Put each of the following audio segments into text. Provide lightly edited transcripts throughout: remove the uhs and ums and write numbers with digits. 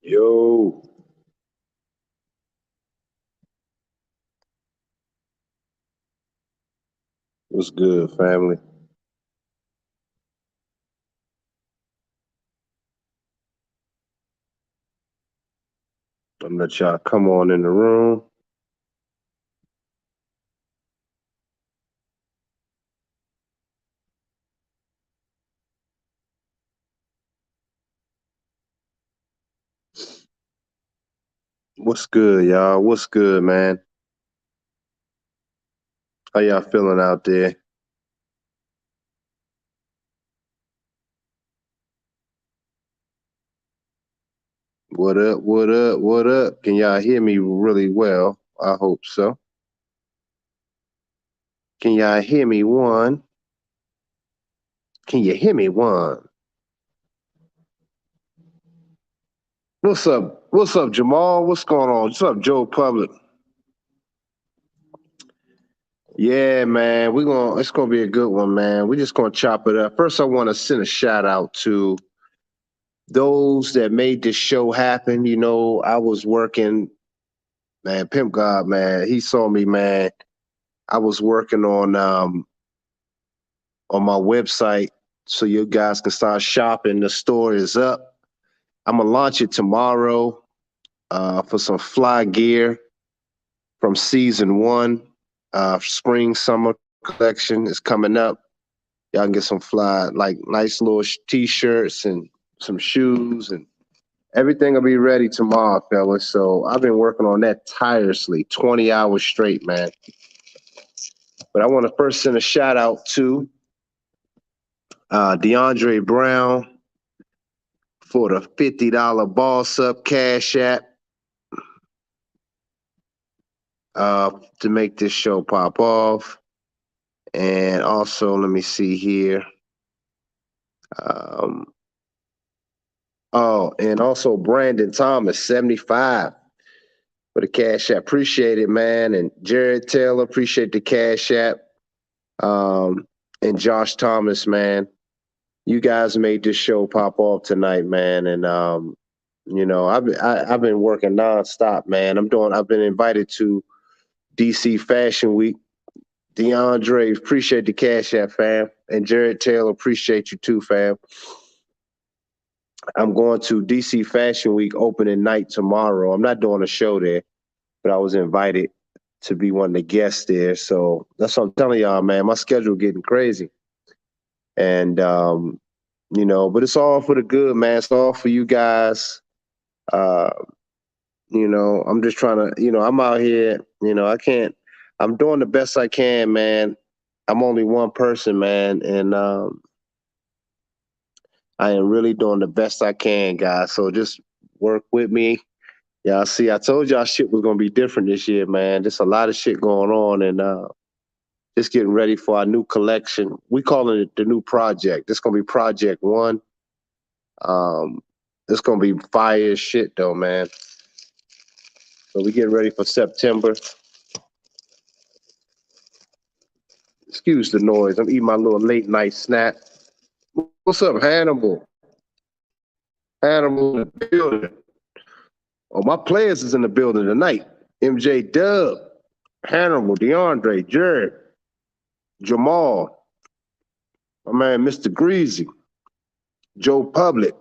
Yo, what's good, family? I'm gonna let y'all come on in the room. What's good, y'all? What's good, man? How y'all feeling out there? What up? What up? What up? Can y'all hear me really well? I hope so. Can y'all hear me? One. Can you hear me? One. What's up? What's up, Jamal? What's going on? What's up, Joe Public? Yeah, man. It's gonna be a good one, man. We're just gonna chop it up. First, I want to send a shout out to those that made this show happen. I was working, man. Pimp God, man. He saw me, man. I was working on my website so you guys can start shopping. The store is up. I'm gonna launch it tomorrow for some fly gear from season one. Spring summer collection is coming up. Y'all can get some fly, like nice little t-shirts and some shoes, and everything will be ready tomorrow, fellas. So I've been working on that tirelessly, 20 hours straight, man. But I want to first send a shout out to DeAndre Brown for the $50 boss up cash app to make this show pop off. And also, let me see here. Um, and also Brandon Thomas, 75 for the cash app. Appreciate it, man. And Jared Taylor, appreciate the cash app. And Josh Thomas, man. You guys made this show pop off tonight, man. And I've been working nonstop, man. I've been invited to DC Fashion Week. DeAndre, appreciate the cash app, fam. And Jared Taylor, appreciate you too, fam. I'm going to DC Fashion Week opening night tomorrow. I'm not doing a show there, but I was invited to be one of the guests there. So that's what I'm telling y'all, man. My schedule getting crazy. And but it's all for the good, man. It's all for you guys. Uh, I'm just trying to, I'm out here, I'm doing the best I can, man. I'm only one person, man, and I am really doing the best I can, guys. So just work with me. Y'all see, I told y'all shit was gonna be different this year, man. There's a lot of shit going on, and just getting ready for our new collection. We calling it the new project. This gonna be Project One. Um, it's gonna be fire as shit, though, man. So we getting ready for September. Excuse the noise. I'm eating my little late night snack. What's up, Hannibal? Hannibal in the building. Oh, my players is in the building tonight. MJ Dub, Hannibal, DeAndre, Jared, Jamal, my man Mr. Greasy, Joe Public.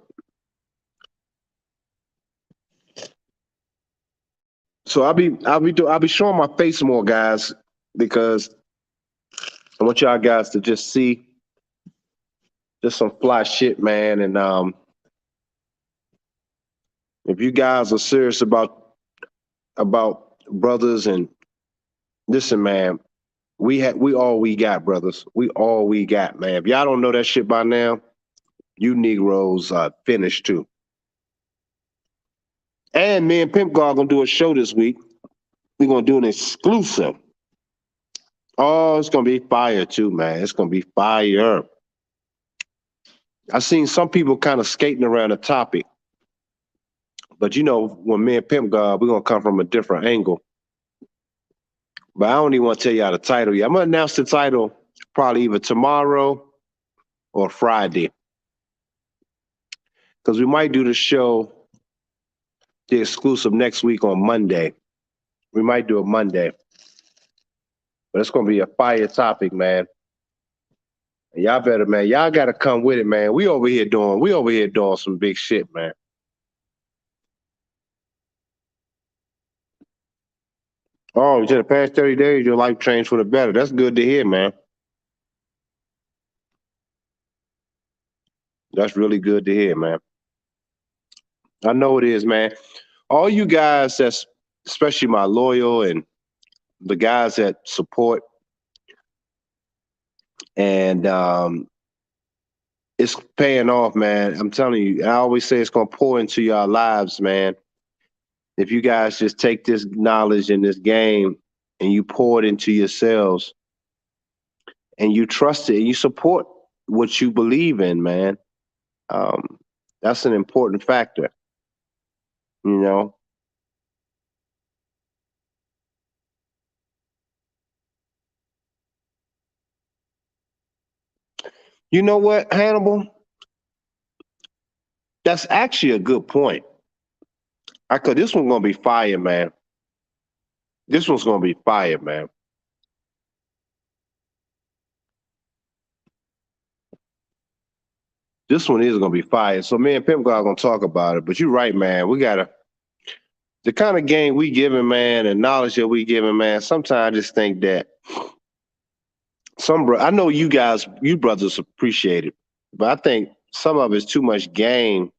So I'll be showing my face more, guys, because I want y'all guys to just see just some fly shit, man. And if you guys are serious about brothers, and listen, man, we all we got, brothers. We all we got, man. If y'all don't know that shit by now, you Negroes are finished too. And me and Pimp God gonna do a show this week. We're gonna do an exclusive. Oh, it's gonna be fire too, man. It's gonna be fire. I've seen some people kind of skating around the topic, but when me and Pimp God, we're gonna come from a different angle. But I don't even want to tell y'all the title yet. I'm gonna announce the title probably either tomorrow or Friday, because we might do the show the exclusive next week on Monday. We might do it Monday, but it's gonna be a fire topic, man. And y'all better, man. Y'all gotta come with it, man. We over here doing some big shit, man. Oh, you said the past 30 days, your life changed for the better. That's good to hear, man. That's really good to hear, man. I know it is, man. All you guys that's especially my loyal and the guys that support and it's paying off, man. I'm telling you, I always say it's gonna pour into your lives, man. If you guys just take this knowledge in this game and you pour it into yourselves and you trust it and you support what you believe in, man. Um, that's an important factor, you know. You know what, Hannibal? That's actually a good point. I could. This one's gonna be fire, man. This one's gonna be fire, man. This one is gonna be fire. So me and Pimp God are gonna talk about it. But you're right, man. We gotta the kind of game we giving, man, and knowledge that we giving, man. Sometimes I just think that I know you guys, you brothers appreciate it, but I think some of it's too much game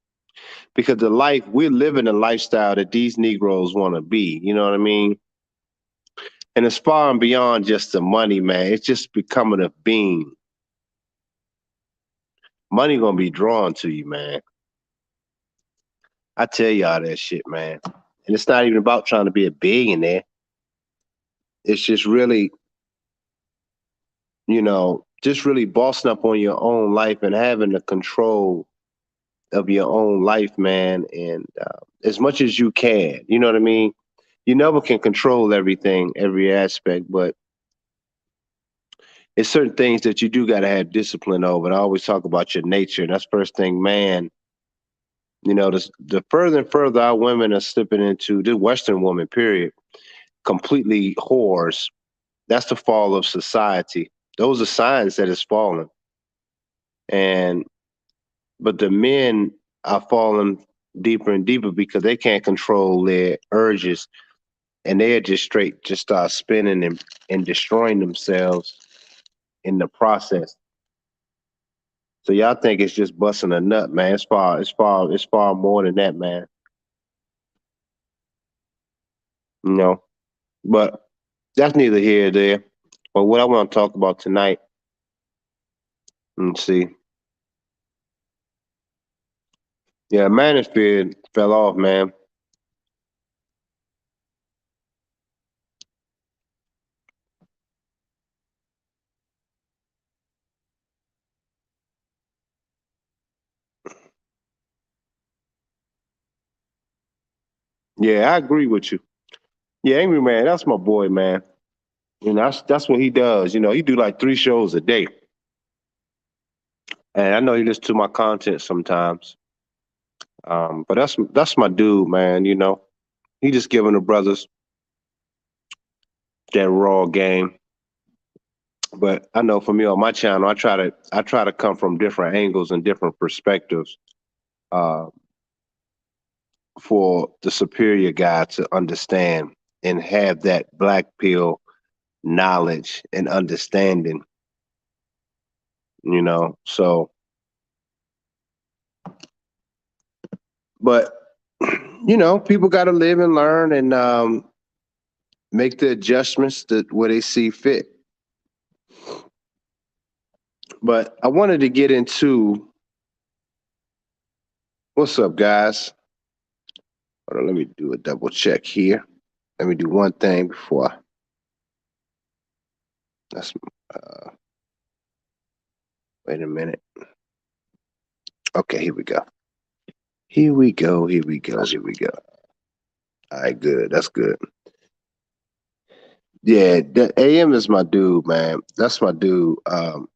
because the life we're living, the lifestyle that these Negroes want to be. You know what I mean? And it's far and beyond just the money, man. It's just becoming a being. Money gonna be drawn to you, man. I tell y'all that shit, man. And it's not even about trying to be a billionaire. It's just really, just really bossing up on your own life and having the control of your own life, man. And as much as you can, you know what I mean? You never can control everything, every aspect, but it's certain things that you do got to have discipline over. And I always talk about your nature. And that's first thing, man. The further and further our women are slipping into the Western woman, period, completely whores. That's the fall of society. Those are signs that it's falling. And but the men are falling deeper and deeper because they can't control their urges and they're just start spinning and destroying themselves in the process. So y'all think it's just busting a nut, man. It's far more than that, man. You know. But that's neither here nor there. But what I want to talk about tonight, let's see. Yeah, Manosphere fell off, man. Yeah, I agree with you. Yeah, Angry Man, that's my boy, man. And that's what he does. He do like 3 shows a day. And I know he listens to my content sometimes. But that's my dude, man. He just giving the brothers that raw game. But I know for me on my channel, I try to come from different angles and different perspectives uh, for the superior guy to understand and have that black pill knowledge and understanding. So but people got to live and learn and make the adjustments that where they see fit. But I wanted to get into what's up, guys. Hold on, let me do a double check here. Let me do one thing before. That's uh, wait a minute. Okay, here we go. Here we go. Here we go. Here we go. All right, good. That's good. Yeah, the AM is my dude, man. That's my dude. And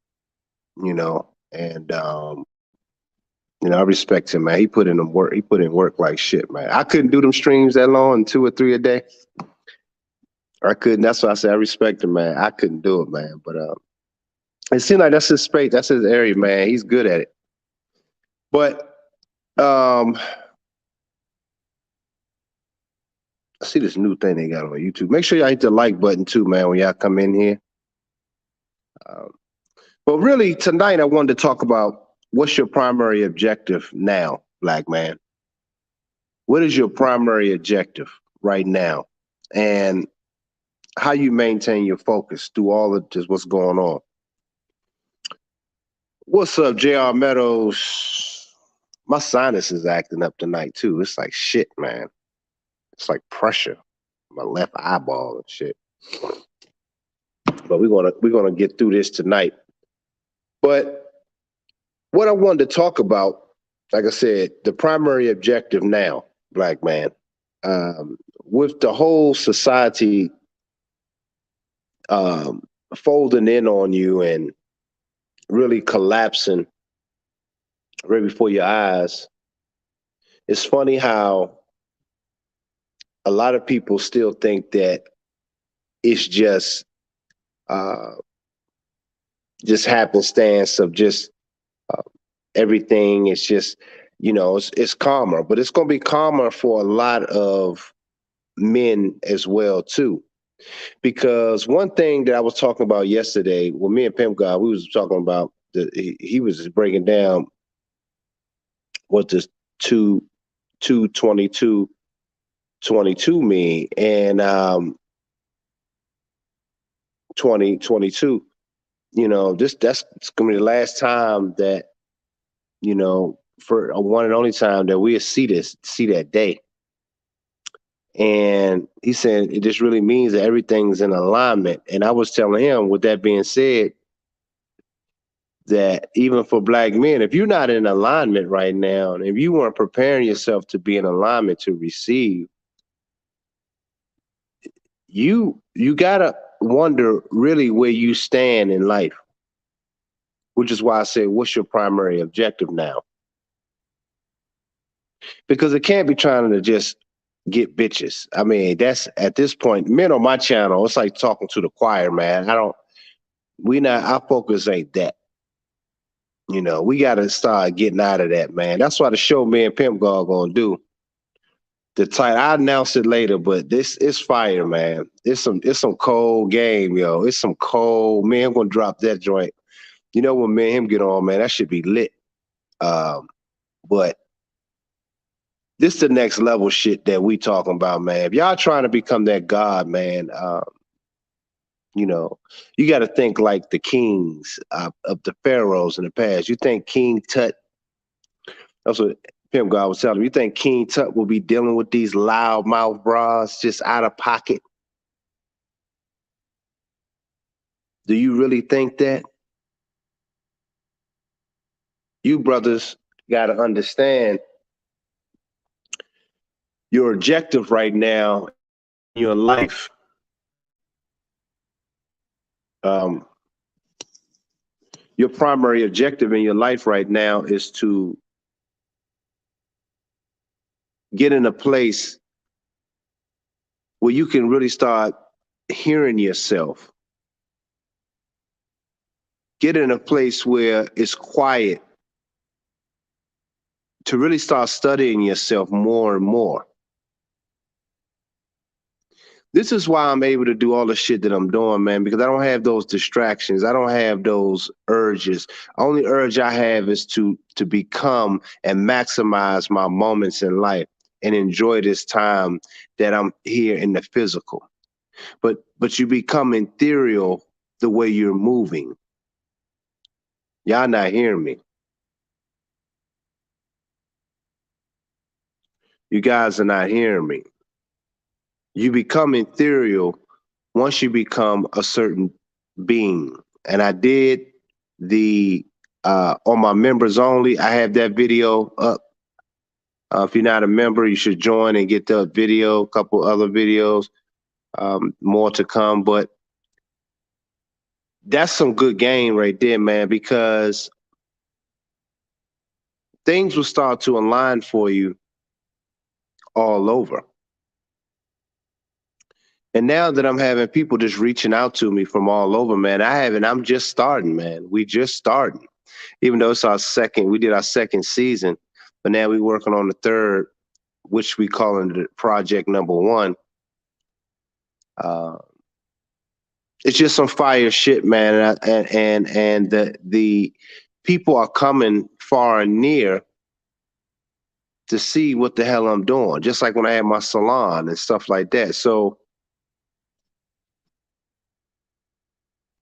You know, I respect him, man. He put in the work. He put in work like shit, man. I couldn't do them streams that long, 2 or 3 a day. I couldn't. That's why I say I respect him, man. I couldn't do it, man. But it seems like that's his space. That's his area, man. He's good at it. But I see this new thing they got on YouTube. Make sure y'all hit the like button too, man, when y'all come in here. But really, tonight I wanted to talk about what's your primary objective now, black man? What is your primary objective right now? And how you maintain your focus through all of just what's going on. What's up, JR Meadows? My sinus is acting up tonight too. It's like shit, man. It's like pressure. My left eyeball and shit. But we're gonna get through this tonight. But what I wanted to talk about, like I said, the primary objective now, black man, with the whole society folding in on you and really collapsing right before your eyes, it's funny how a lot of people still think that it's just happenstance of just everything. It's just, you know, it's calmer, but it's going to be calmer for a lot of men as well too. Because one thing that I was talking about yesterday, when me and Pimp God, we was talking about, he was breaking down what this 22 mean, and 2022. You know, that's gonna be the last time that, you know, for a one and only time that we'll see that day. And he said it just really means that everything's in alignment. And I was telling him, with that being said, that even for black men, if you're not in alignment right now, and if you weren't preparing yourself to be in alignment to receive, you gotta wonder really where you stand in life. Which is why I say, what's your primary objective now? Because it can't be trying to just get bitches. I mean, that's at this point, men on my channel, it's like talking to the choir, man. Our focus ain't that. You know, we got to start getting out of that, man. That's why the show me and Pimp God gonna do. The title, I announce it later, but this is fire, man. It's some cold game, yo. It's some cold, man. I'm gonna drop that joint. You know, when me and him get on, man, that should be lit. But this is the next level shit that we talking about, man. If y'all trying to become that God, man, you know, you got to think like the kings of the pharaohs in the past. You think King Tut, that's what Pimp God was telling me, you think King Tut will be dealing with these loudmouth bras just out of pocket? Do you really think that? You brothers got to understand your objective right now in your life. Your primary objective in your life right now is to get in a place where you can really start hearing yourself. Get in a place where it's quiet to really start studying yourself more and more. This is why I'm able to do all the shit that I'm doing, man, because I don't have those distractions. I don't have those urges. Only urge I have is to become and maximize my moments in life and enjoy this time that I'm here in the physical. But you become ethereal the way you're moving. Y'all not hearing me. You guys are not hearing me. You become ethereal once you become a certain being. And I did the on my members only. I have that video up. If you're not a member, you should join and get the video, a couple other videos, more to come. But that's some good game right there, man, because things will start to align for you all over. And now that I'm having people just reaching out to me from all over, man, I'm just starting, man. We just starting. Even though it's we did our second season, but now we're working on the third, which we call it project number one. It's just some fire shit, man. And the people are coming far and near to see what the hell I'm doing. Just like when I had my salon and stuff like that. So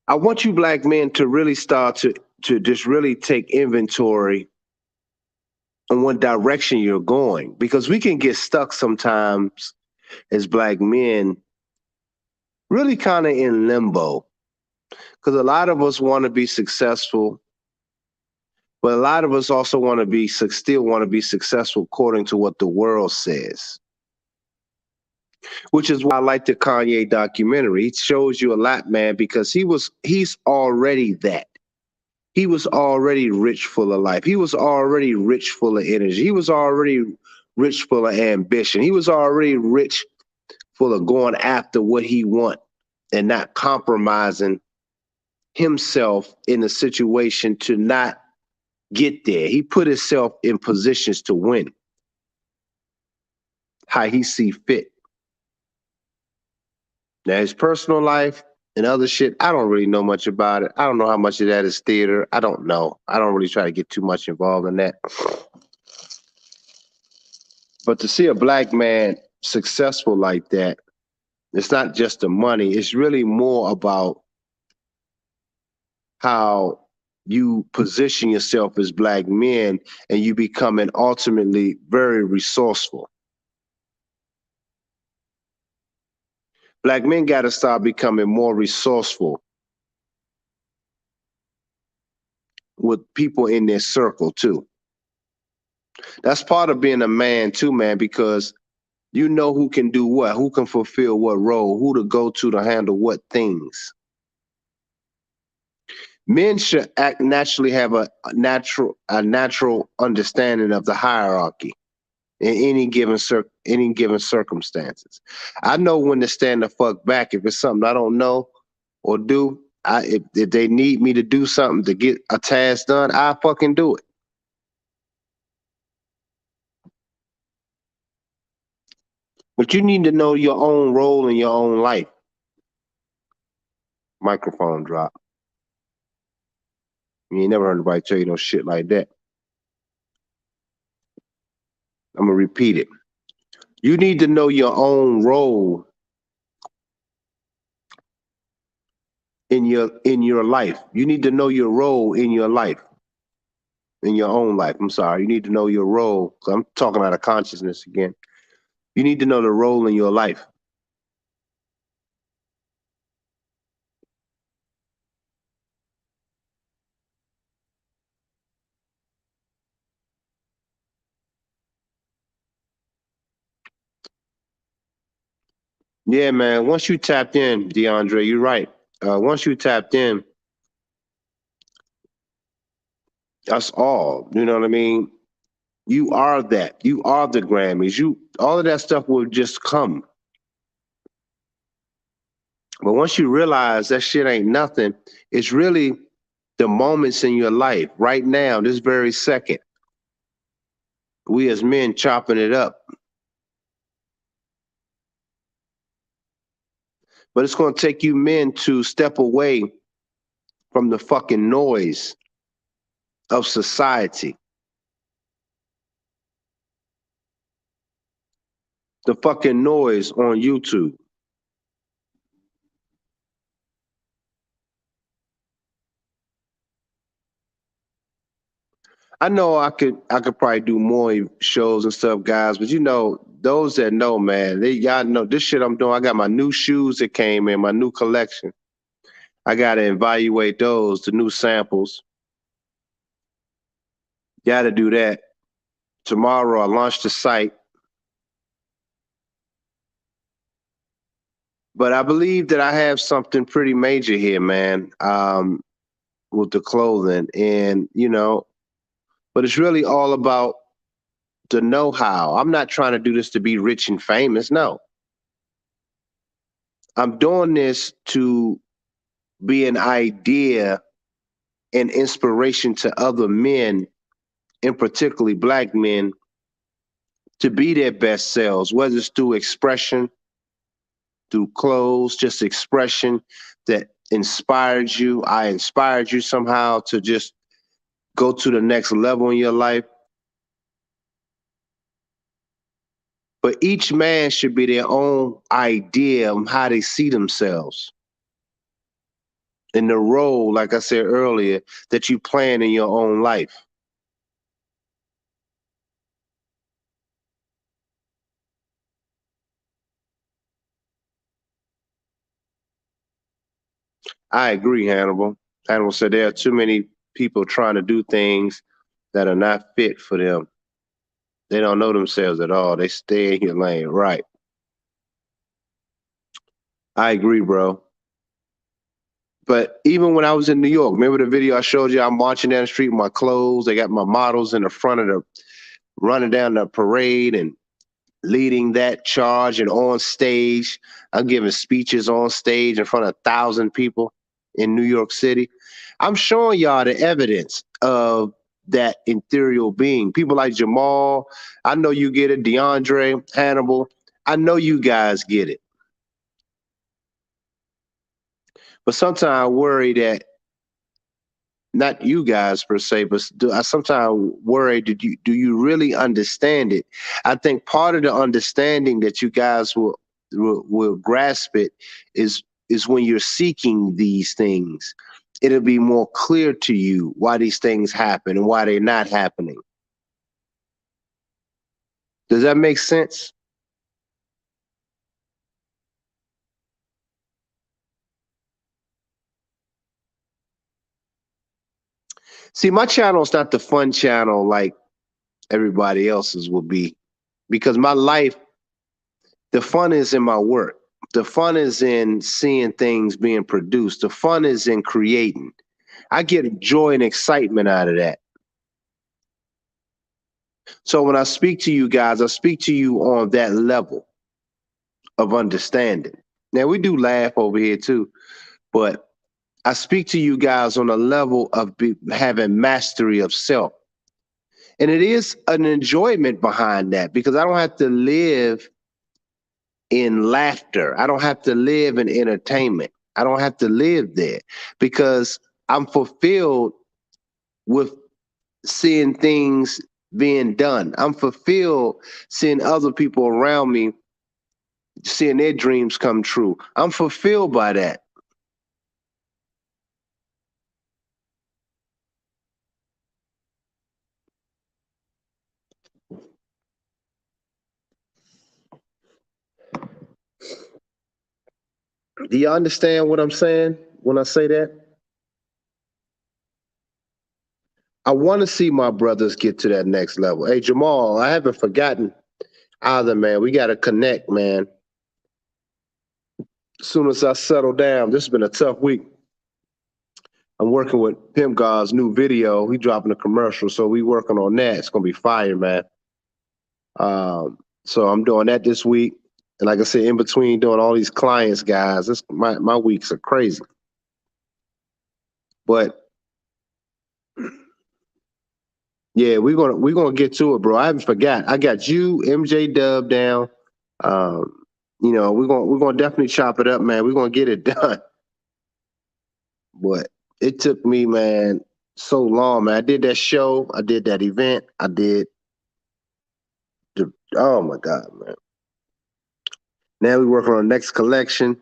I want you black men to really start to just really take inventory on what direction you're going, because we can get stuck sometimes as black men really kind of in limbo, because a lot of us want to be successful, but a lot of us also still want to be successful according to what the world says, which is why I like the Kanye documentary. It shows you a lot, man, because he's already that. He was already rich full of life. He was already rich full of energy. He was already rich full of ambition. He was already rich full of going after what he want and not compromising himself in a situation to not get there. He put himself in positions to win how he see fit. Now his personal life and other shit, I don't really know much about it. I don't know how much of that is theater. I don't know. I don't really try to get too much involved in that. But to see a black man successful like that, it's not just the money. It's really more about how you position yourself as black men and you becoming ultimately very resourceful. Black men got to start becoming more resourceful with people in their circle too. That's part of being a man too, man, because you know who can do what, who can fulfill what role, who to go to handle what things. Men should naturally have a natural understanding of the hierarchy in any given circumstances. I know when to stand the fuck back if it's something I don't know or do. If they need me to do something to get a task done, I fucking do it. But you need to know your own role in your own life. Microphone drop. You ain't never heard anybody tell you no shit like that. I'm gonna repeat it. You need to know your own role in your life. You need to know your role in your life. In your own life. I'm sorry. You need to know your role. I'm talking out of consciousness again. You need to know the role in your life. Yeah, man. Once you tapped in, DeAndre, you're right. Once you tapped in, that's all. You know what I mean? You are that. You are the Grammys. All of that stuff will just come. But once you realize that shit ain't nothing, it's really the moments in your life right now, this very second. We as men chopping it up. But it's going to take you men to step away from the fucking noise of society. The fucking noise on YouTube. I know I could probably do more shows and stuff, guys, but you know, those that know, man, y'all know this shit I'm doing. I got my new shoes that came in, my new collection. I gotta evaluate those, the new samples. Gotta do that. Tomorrow I launch the site. But I believe that I have something pretty major here, man, with the clothing. And, you know, but it's really all about the know-how. I'm not trying to do this to be rich and famous. No, I'm doing this to be an idea and inspiration to other men, and particularly black men, to be their best selves, whether it's through expression, through clothes, just expression that inspired you. I inspired you somehow to just go to the next level in your life. But each man should be their own idea of how they see themselves in the role, like I said earlier, that you plan in your own life. I agree, Hannibal. Hannibal said there are too many people trying to do things that are not fit for them. They don't know themselves at all. They stay in your lane. Right. I agree, bro. But even when I was in New York, remember the video I showed you? I'm marching down the street with my clothes. They got my models in the front of the running down the parade and leading that charge and on stage. I'm giving speeches on stage in front of 1,000 people in New York City. I'm showing y'all the evidence of that ethereal being. People like Jamal, I know you get it. DeAndre, Hannibal, I know you guys get it. But sometimes I worry that not you guys per se, but I sometimes worry, do you really understand it? I think part of the understanding that you guys will grasp it is when you're seeking these things. It'll be more clear to you why these things happen and why they're not happening. Does that make sense? See, my channel is not the fun channel like everybody else's will be, because my life, the fun is in my work. The fun is in seeing things being produced. The fun is in creating. I get joy and excitement out of that. So when I speak to you guys, I speak to you on that level of understanding. Now we do laugh over here too, but I speak to you guys on a level of having mastery of self. And it is an enjoyment behind that, because I don't have to live in laughter. I don't have to live in entertainment. I don't have to live there, because I'm fulfilled with seeing things being done. I'm fulfilled seeing other people around me, seeing their dreams come true. I'm fulfilled by that. Do you understand what I'm saying when I say that? I want to see my brothers get to that next level. Hey, Jamal, I haven't forgotten either, man. We got to connect, man. As soon as I settle down, this has been a tough week. I'm working with Pimp God's new video. He dropping a commercial, so we working on that. It's gonna be fire, man. So I'm doing that this week, and like I said, in between doing all these clients, guys, this my weeks are crazy. But yeah, we're gonna get to it, bro. I haven't forgot. I got you, MJ Dub down. We're gonna definitely chop it up, man. We're gonna get it done. But it took me, man, so long, man. I did that show, I did that event, I did oh my God, man. Now we're working on the next collection.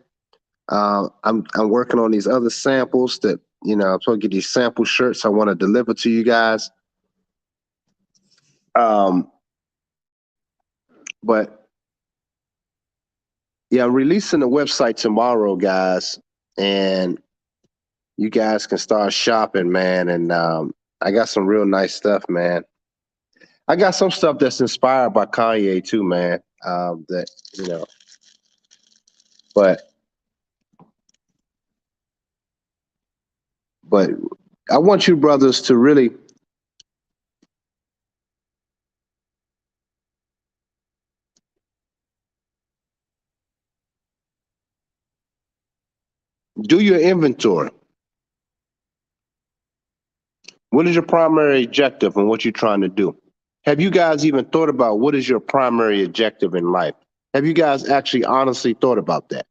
I'm working on these other samples that, I'm supposed to get these sample shirts I want to deliver to you guys. But yeah, I'm releasing the website tomorrow, guys, and you guys can start shopping, man. And I got some real nice stuff, man. I got some stuff that's inspired by Kanye too, man. That but but I want you brothers to really Do your inventory. What is your primary objective and what you're trying to do? Have you guys even thought about what is your primary objective in life? Have you guys actually honestly thought about that?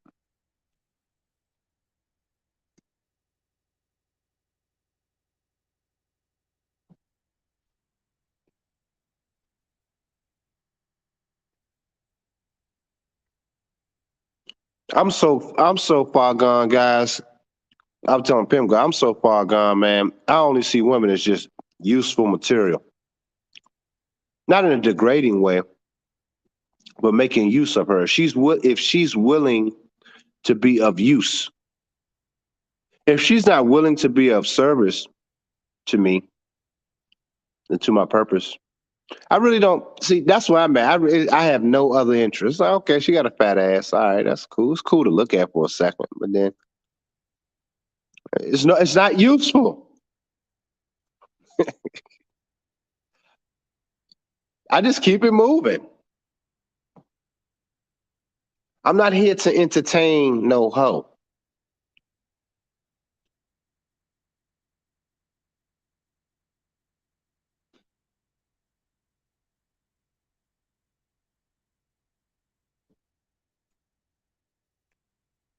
I'm so far gone, guys. I'm telling Pim, I'm so far gone, man. I only see women as just useful material, not in a degrading way, but making use of her. If she's willing to be of use, if she's not willing to be of service to me and to my purpose, I really don't see. That's where I'm at. I have no other interest. Like, okay, she got a fat ass. All right, that's cool. It's cool to look at for a second, but then it's not useful. I just keep it moving. I'm not here to entertain no hoe.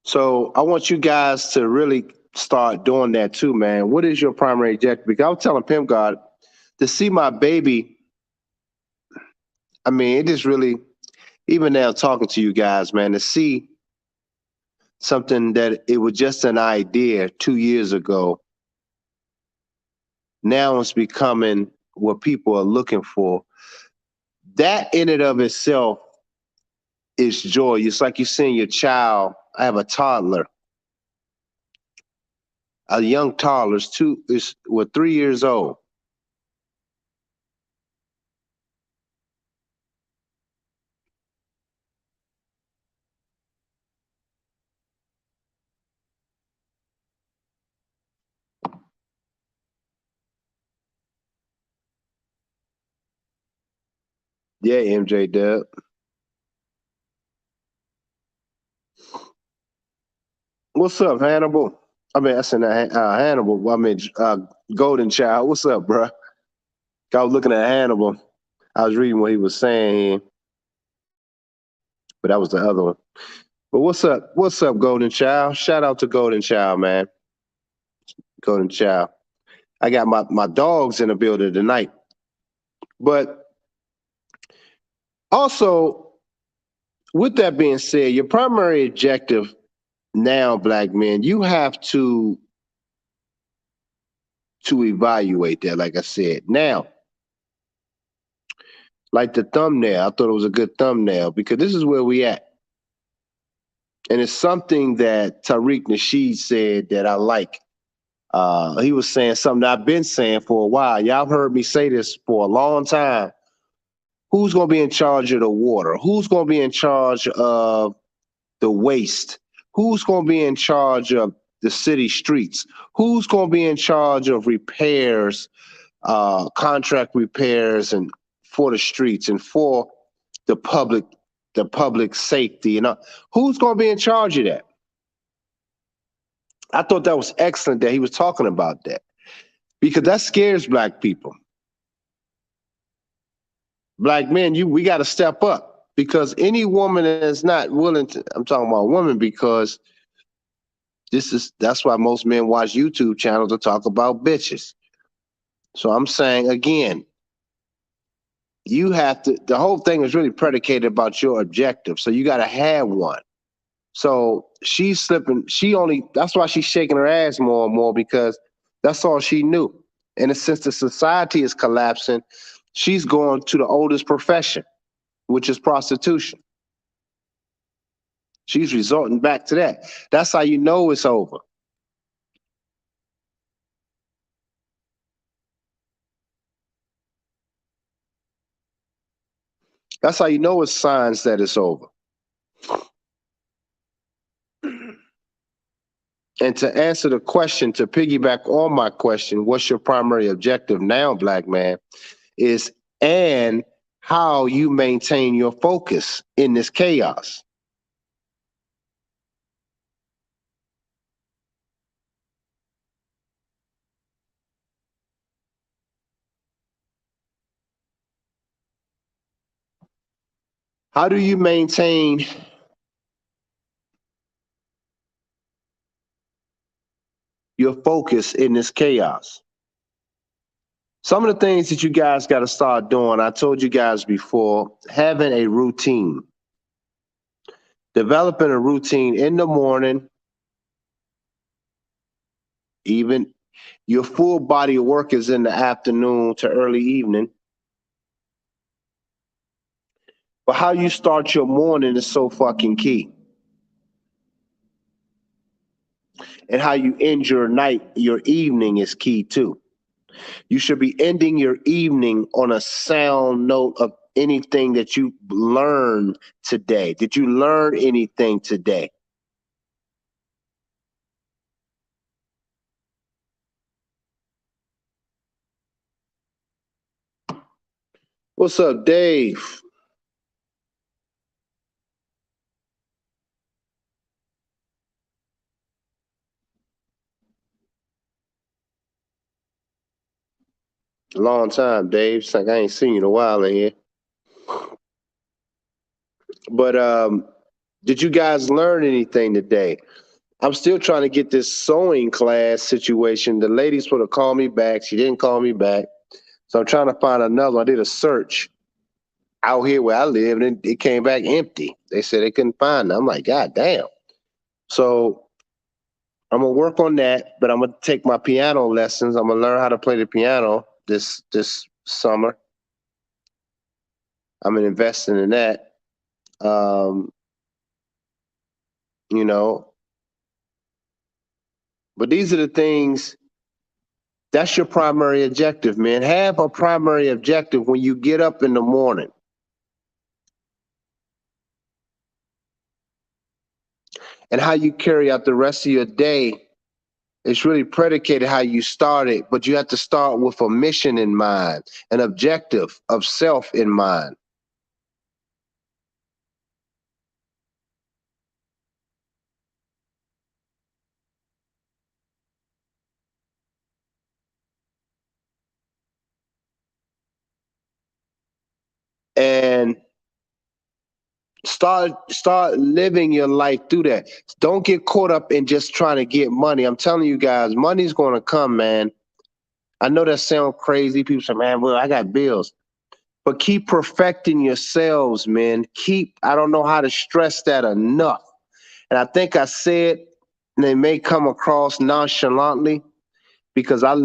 So I want you guys to really start doing that too, man. What is your primary objective? Because I was telling Pim God to see my baby. I mean, it just really, even now talking to you guys, man, to see something that it was just an idea 2 years ago. Now it's becoming what people are looking for. That in and of itself is joy. It's like you're seeing your child. I have a toddler, a young toddler. Is 3 years old. Yeah, MJ Dub. What's up, Hannibal? I mean, I said Hannibal. I mean, Golden Child. What's up, bro? I was looking at Hannibal. I was reading what he was saying here, but that was the other one. But what's up? What's up, Golden Child? Shout out to Golden Child, man. Golden Child. I got my dogs in the building tonight. But also, with that being said, your primary objective now, black men, you have to evaluate that, like I said. Now, like the thumbnail, I thought it was a good thumbnail because this is where we at. And it's something that Tariq Nasheed said that I like. He was saying something that I've been saying for a while. Y'all heard me say this for a long time. Who's going to be in charge of the water? Who's going to be in charge of the waste? Who's going to be in charge of the city streets? Who's going to be in charge of repairs, contract repairs, and for the streets and for the public safety? Who's going to be in charge of that? I thought that was excellent that he was talking about that because that scares black people. Black men, we got to step up because any woman that's not willing to, I'm talking about women because that's why most men watch YouTube channels to talk about bitches. So I'm saying again, you have to, the whole thing is really predicated about your objective. So you got to have one. So she's slipping, that's why she's shaking her ass more and more because that's all she knew. And since the society is collapsing, she's going to the oldest profession, which is prostitution. She's resorting back to that. That's how you know it's over. That's how you know it's signs that it's over. And to answer the question, to piggyback on my question, what's your primary objective now, black man, is and how you maintain your focus in this chaos. How do you maintain your focus in this chaos? Some of the things that you guys got to start doing, I told you guys before, having a routine. Developing a routine in the morning, even your full body of work is in the afternoon to early evening. But how you start your morning is so fucking key. And how you end your night, your evening is key too. You should be ending your evening on a sound note of anything that you learned today. Did you learn anything today? What's up, Dave? Long time, Dave. It's like I ain't seen you in a while in here. But did you guys learn anything today? I'm still trying to get this sewing class situation. The lady's supposed to call me back. She didn't call me back. So I'm trying to find another one. I did a search out here where I live, and it came back empty. They said they couldn't find it. I'm like, God damn. So I'm gonna work on that, but I'm gonna take my piano lessons. I'm gonna learn how to play the piano this summer. I'm investing in that. Um, you know, but these are the things. That's your primary objective, man. Have a primary objective when you get up in the morning. And how you carry out the rest of your day, it's really predicated how you started, but you have to start with a mission in mind, an objective of self in mind. And start living your life through that. Don't get caught up in just trying to get money. I'm telling you guys, money's going to come, man. I know that sounds crazy. People say, man, well, I got bills. But keep perfecting yourselves, man. I don't know how to stress that enough. And I think I said, and they may come across nonchalantly because I've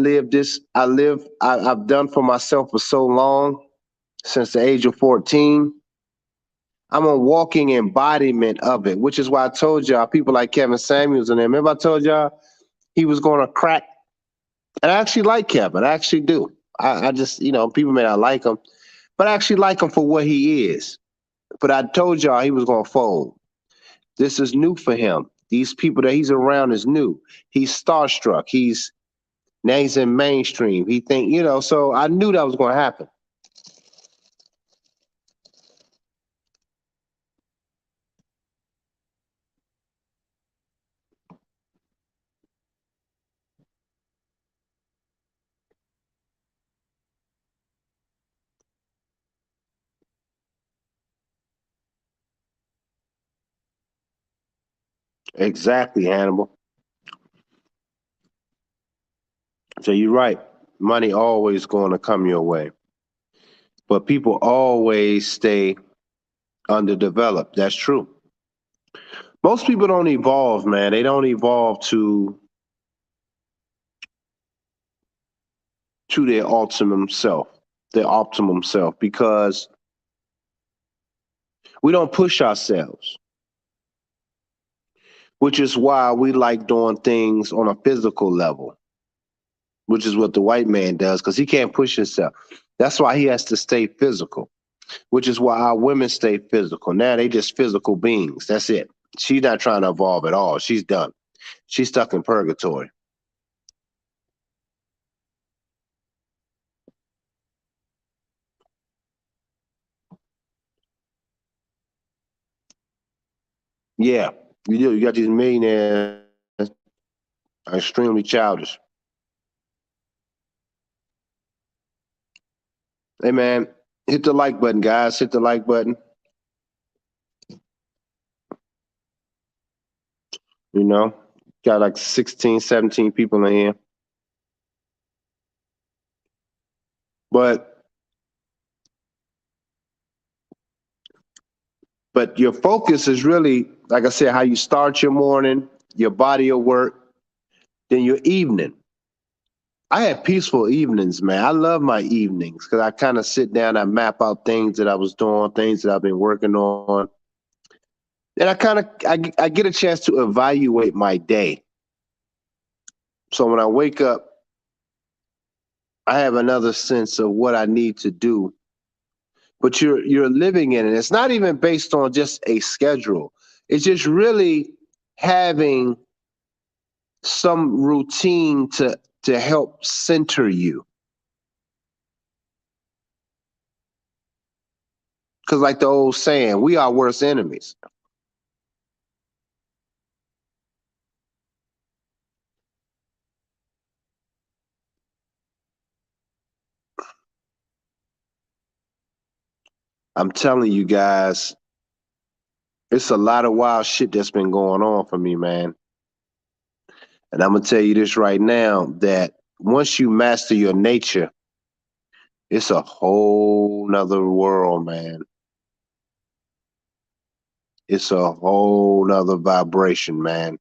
done for myself for so long, since the age of 14. I'm a walking embodiment of it, which is why I told y'all people like Kevin Samuels and them. Remember I told y'all he was going to crack? And I actually like Kevin. I actually do. I just, people may not like him, but I actually like him for what he is. But I told y'all he was going to fold. This is new for him. These people that he's around is new. He's starstruck. Now he's in mainstream. He think, so I knew that was going to happen. Exactly, Hannibal. So you're right. Money always going to come your way. But people always stay underdeveloped. That's true. Most people don't evolve, man. They don't evolve to their optimum self, because we don't push ourselves, which is why we like doing things on a physical level, which is what the white man does, because he can't push himself. That's why he has to stay physical, which is why our women stay physical. Now they just physical beings. That's it. She's not trying to evolve at all. She's done. She's stuck in purgatory. Yeah, you do. You got these millionaires are extremely childish. Hey man, hit the like button, guys. Hit the like button. You know, got like 16, 17 people in here. But your focus is really, like I said, how you start your morning, your body of work, then your evening. I had peaceful evenings, man. I love my evenings because I kind of sit down, I map out things that I was doing, things that I've been working on, and I get a chance to evaluate my day. So when I wake up, I have another sense of what I need to do. But you're living in it. It's not even based on just a schedule. It's just really having some routine to help center you. Because like the old saying, we are worst enemies. I'm telling you guys, it's a lot of wild shit that's been going on for me, man. And I'm gonna tell you this right now that once you master your nature, it's a whole nother world, man. It's a whole nother vibration, man.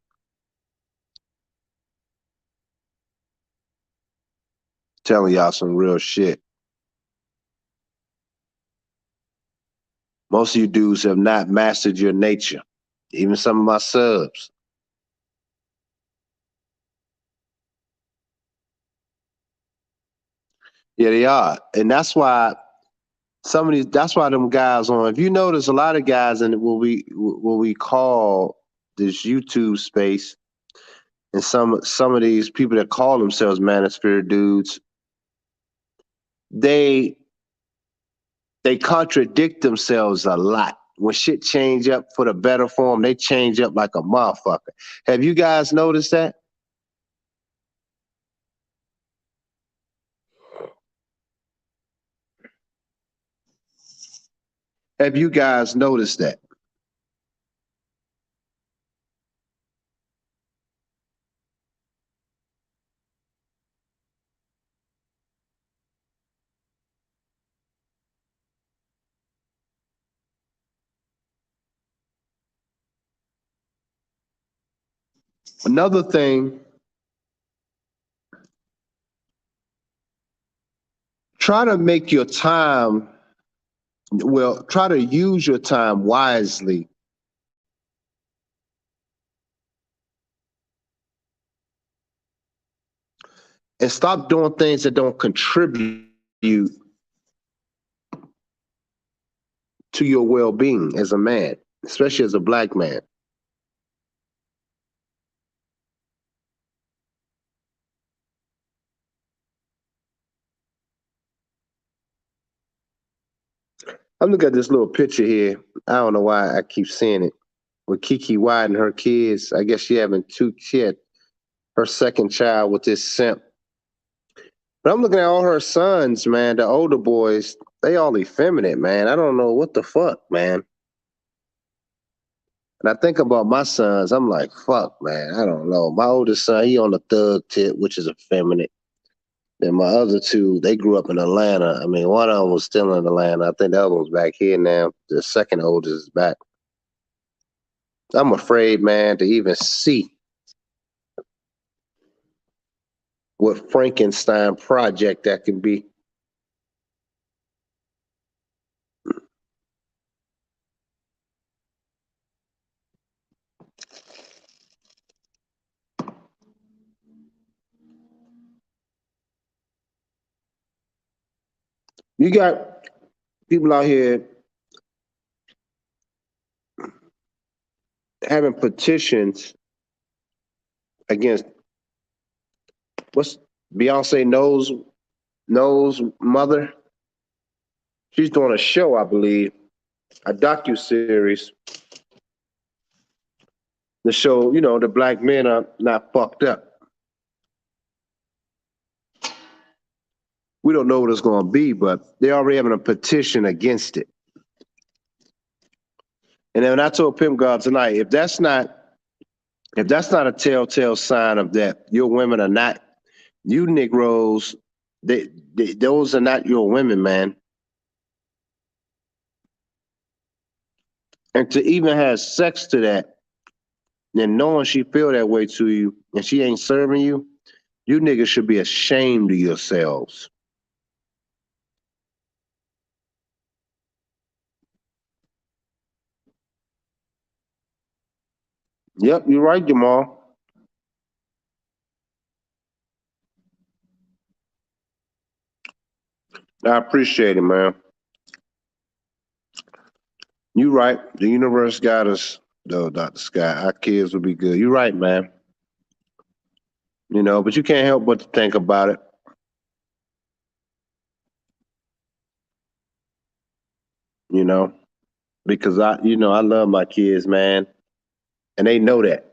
Telling y'all some real shit. Most of you dudes have not mastered your nature. Even some of my subs. Yeah, they are. And that's why them guys on, if you notice a lot of guys in what we call this YouTube space, and some of these people that call themselves manosphere dudes, they they contradict themselves a lot. When shit change up for the better for them, they change up like a motherfucker. Have you guys noticed that? Have you guys noticed that? Another thing, try to make your time, well, try to use your time wisely and stop doing things that don't contribute to your well-being as a man, especially as a black man. I'm looking at this little picture here. I don't know why I keep seeing it with Kiki White and her kids. I guess she had her second child with this simp. But I'm looking at all her sons, man, the older boys, they all effeminate, man. I don't know what the fuck, man. And I think about my sons, I'm like, fuck, man, I don't know. My oldest son, he on the thug tip, which is effeminate. Then my other two, they grew up in Atlanta. I mean, one of them was still in Atlanta. I think the other one's back here now. The second oldest is back. I'm afraid, man, to even see what Frankenstein project that can be. You got people out here having petitions against what's Beyonce knows mother. She's doing a show, I believe, a docu series. The show, the black men are not fucked up. We don't know what it's going to be, but they already having a petition against it. And then I told Pimp God tonight, if that's not If that's not a telltale sign of that, your women are not, you Negroes, those are not your women, man. And to even have sex to that, and knowing she feel that way to you, and she ain't serving you, you niggas should be ashamed of yourselves. Yep, you're right, Jamal. I appreciate it, man. You right. The universe got us, though, Dr. Scott. Our kids will be good. You're right, man. You know, but you can't help but to think about it, you know, because I love my kids, man, and they know that.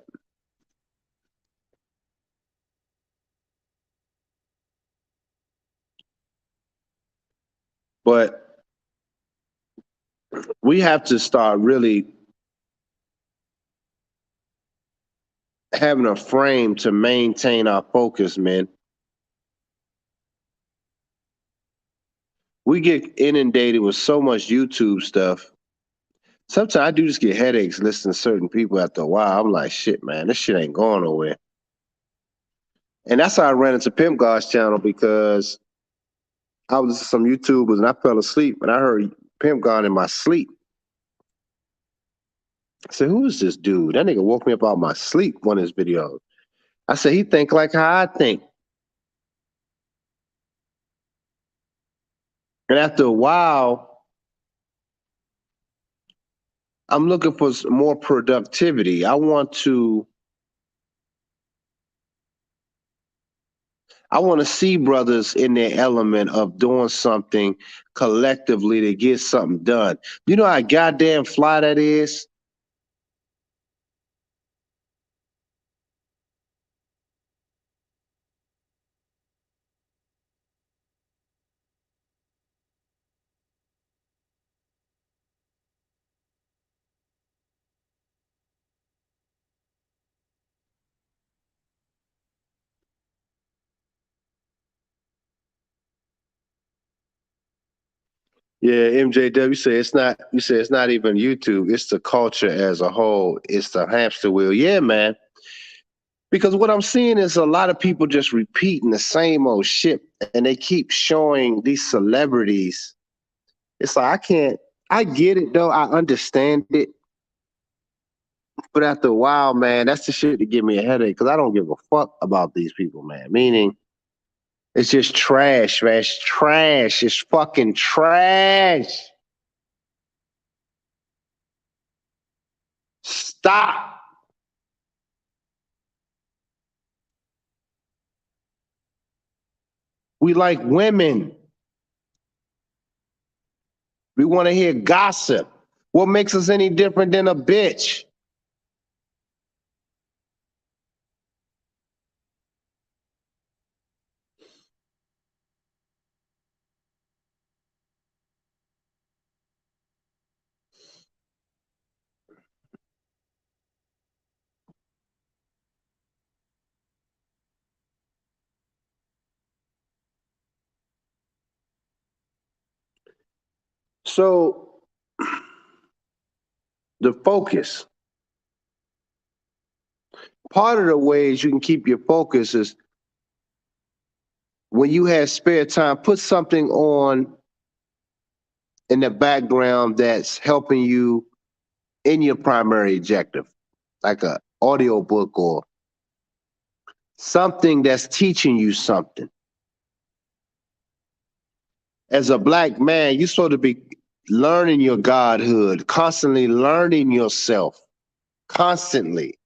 But we have to start really having a frame to maintain our focus, man. We get inundated with so much YouTube stuff. Sometimes I do just get headaches listening to certain people after a while. I'm like, shit, man, this shit ain't going nowhere. And that's how I ran into Pimp God's channel because I was listening to some YouTubers and I fell asleep and I heard Pimp God in my sleep. I said, who is this dude? That nigga woke me up out my sleep, one of his videos. I said, he think like how I think. And after a while, I'm looking for more productivity. I want to see brothers in their element of doing something collectively to get something done. You know how goddamn fly that is? Yeah, MJW said it's not. You said it's not even YouTube. It's the culture as a whole. It's the hamster wheel. Yeah, man. Because what I'm seeing is a lot of people just repeating the same old shit, and they keep showing these celebrities. It's like I can't. I get it though. I understand it, but after a while, man, that's the shit that give me a headache because I don't give a fuck about these people, man. Meaning, it's just trash, man. It's trash. It's fucking trash. Stop. We like women. We want to hear gossip. What makes us any different than a bitch? So the focus. Part of the ways you can keep your focus is when you have spare time, put something on in the background that's helping you in your primary objective, like a audio book or something that's teaching you something. As a black man, you're supposed to be learning your godhood, constantly learning yourself, constantly.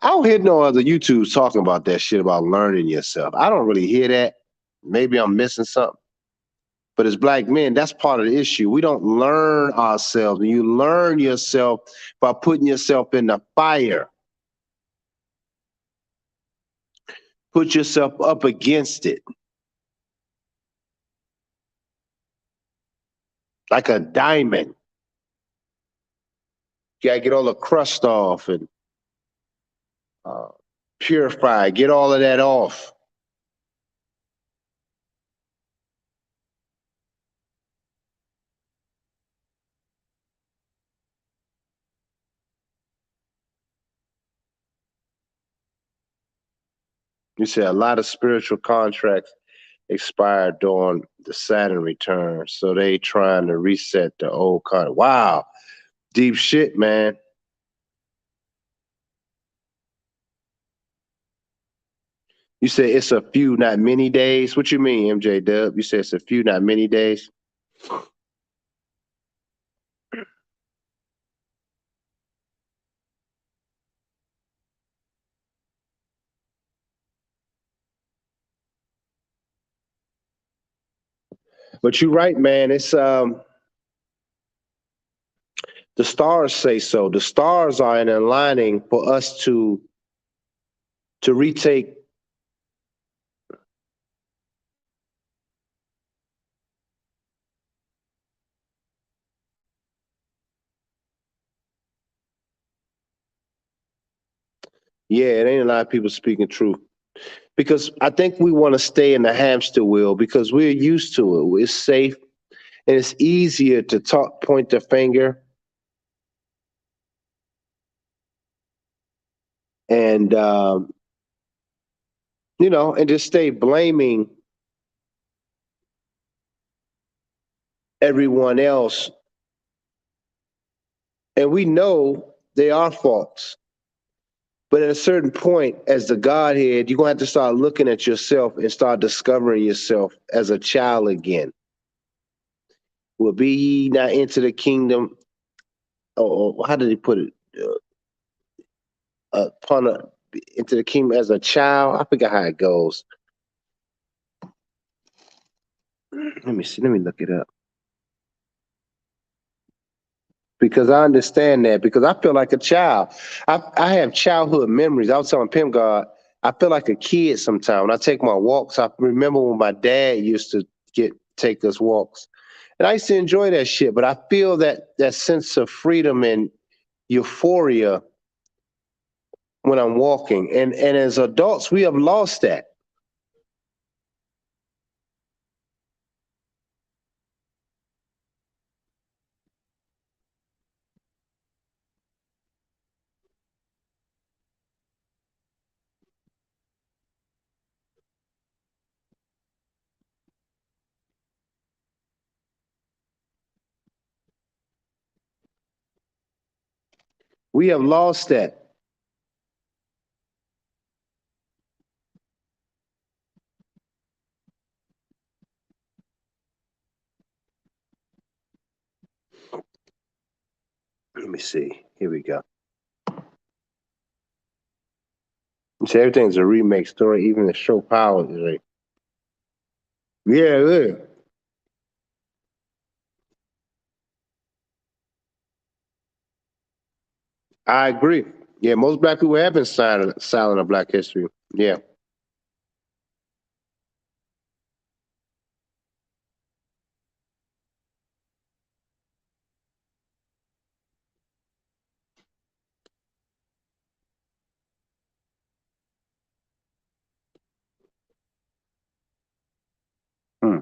I don't hear no other YouTubes talking about that shit about learning yourself. I don't really hear that. Maybe I'm missing something. But as black men, that's part of the issue. We don't learn ourselves. And you learn yourself by putting yourself in the fire. Put yourself up against it like a diamond. You gotta get all the crust off and purify. Get all of that off. You said a lot of spiritual contracts expired during the Saturn return, so they trying to reset the old contract. Wow, deep shit, man. You said it's a few, not many days. What you mean, MJ Dub? You said it's a few, not many days. But you're right, man. It's the stars say so. The stars are in aligning for us to retake. Yeah, it ain't a lot of people speaking truth because I think we want to stay in the hamster wheel because we're used to it. It's safe and it's easier to talk, point the finger, and and just stay blaming everyone else. And we know they are faults. But at a certain point, as the Godhead, you're going to have to start looking at yourself and start discovering yourself as a child again. Will be ye not into the kingdom? Or how did he put it? Upon into the kingdom as a child. I forget how it goes. Let me see. Let me look it up. Because I understand that. Because I feel like a child. I have childhood memories. I was telling Pim God, I feel like a kid sometimes. When I take my walks, I remember when my dad used to take us walks. And I used to enjoy that shit. But I feel that sense of freedom and euphoria when I'm walking. And as adults, we have lost that. We have lost that. Let me see. Here we go. So everything's a remake story, even the show Power is like, yeah. I agree. Yeah, most black people have been silent of Black history. Yeah. Hmm.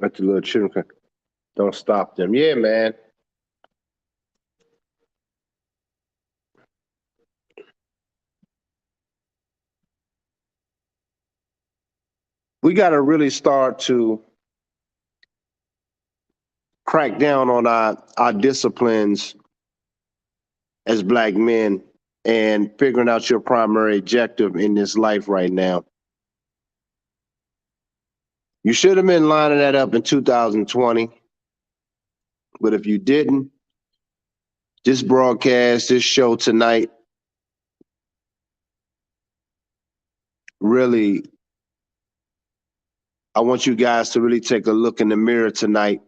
Let the little children don't stop them. Yeah, man. We got to really start to crack down on our disciplines as black men and figuring out your primary objective in this life right now. You should have been lining that up in 2020, but if you didn't, this broadcast, this show tonight really, I want you guys to really take a look in the mirror tonight.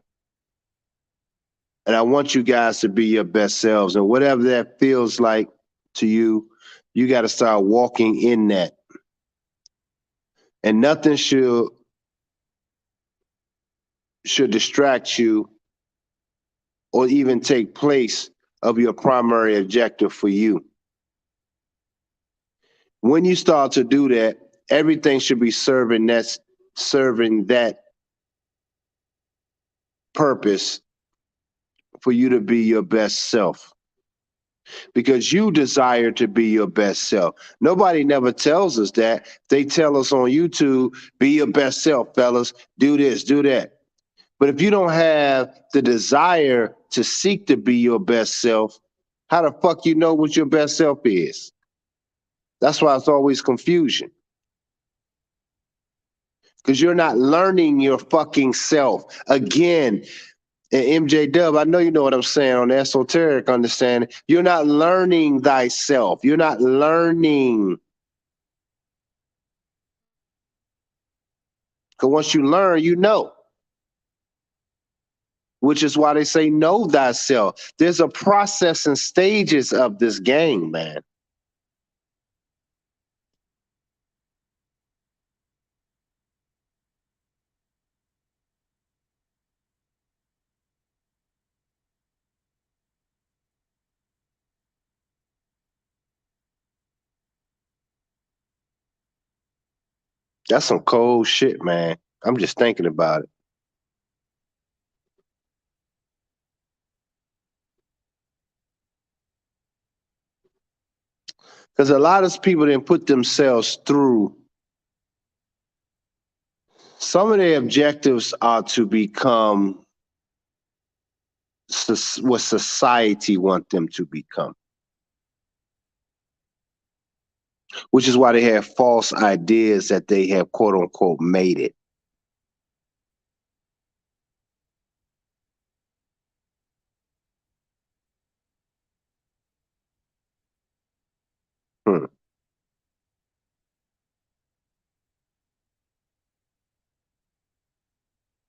And I want you guys to be your best selves. And whatever that feels like to you, you got to start walking in that. And nothing should distract you or even take place of your primary objective for you. When you start to do that, everything should be serving that purpose for you to be your best self. Because you desire to be your best self. Nobody never tells us that. They tell us on YouTube, be your best self, fellas. Do this, do that. But if you don't have the desire to seek to be your best self, how the fuck you know what your best self is? That's why it's always confusion. Because you're not learning your fucking self. Again, and MJ Dub, I know you know what I'm saying on the esoteric understanding. You're not learning thyself. You're not learning. Because once you learn, you know. Which is why they say know thyself. There's a process and stages of this game, man. That's some cold shit, man. I'm just thinking about it. Because a lot of people didn't put themselves through. Some of their objectives are to become what society want them to become. Which is why they have false ideas that they have quote unquote made it. Hmm.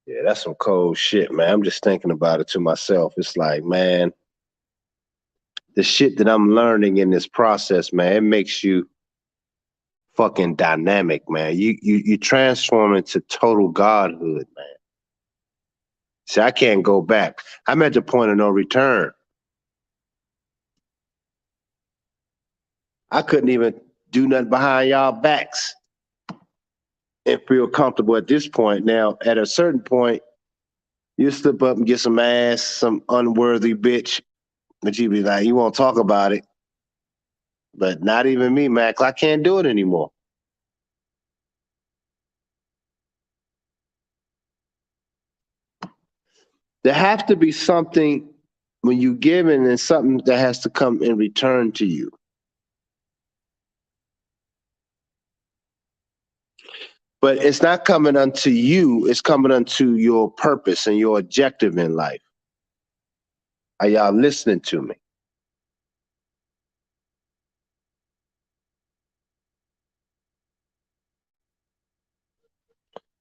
Yeah, that's some cold shit, man. I'm just thinking about it to myself. It's like, man, the shit that I'm learning in this process, man, it makes you fucking dynamic, man. You transform into total godhood, man. See, I can't go back. I'm at the point of no return. I couldn't even do nothing behind y'all backs and feel comfortable at this point. Now, at a certain point, you slip up and get some ass, some unworthy bitch, but you be like, you won't talk about it. But not even me, Mac. I can't do it anymore. There has to be something when you give and something that has to come in return to you. But it's not coming unto you, it's coming unto your purpose and your objective in life. Are y'all listening to me?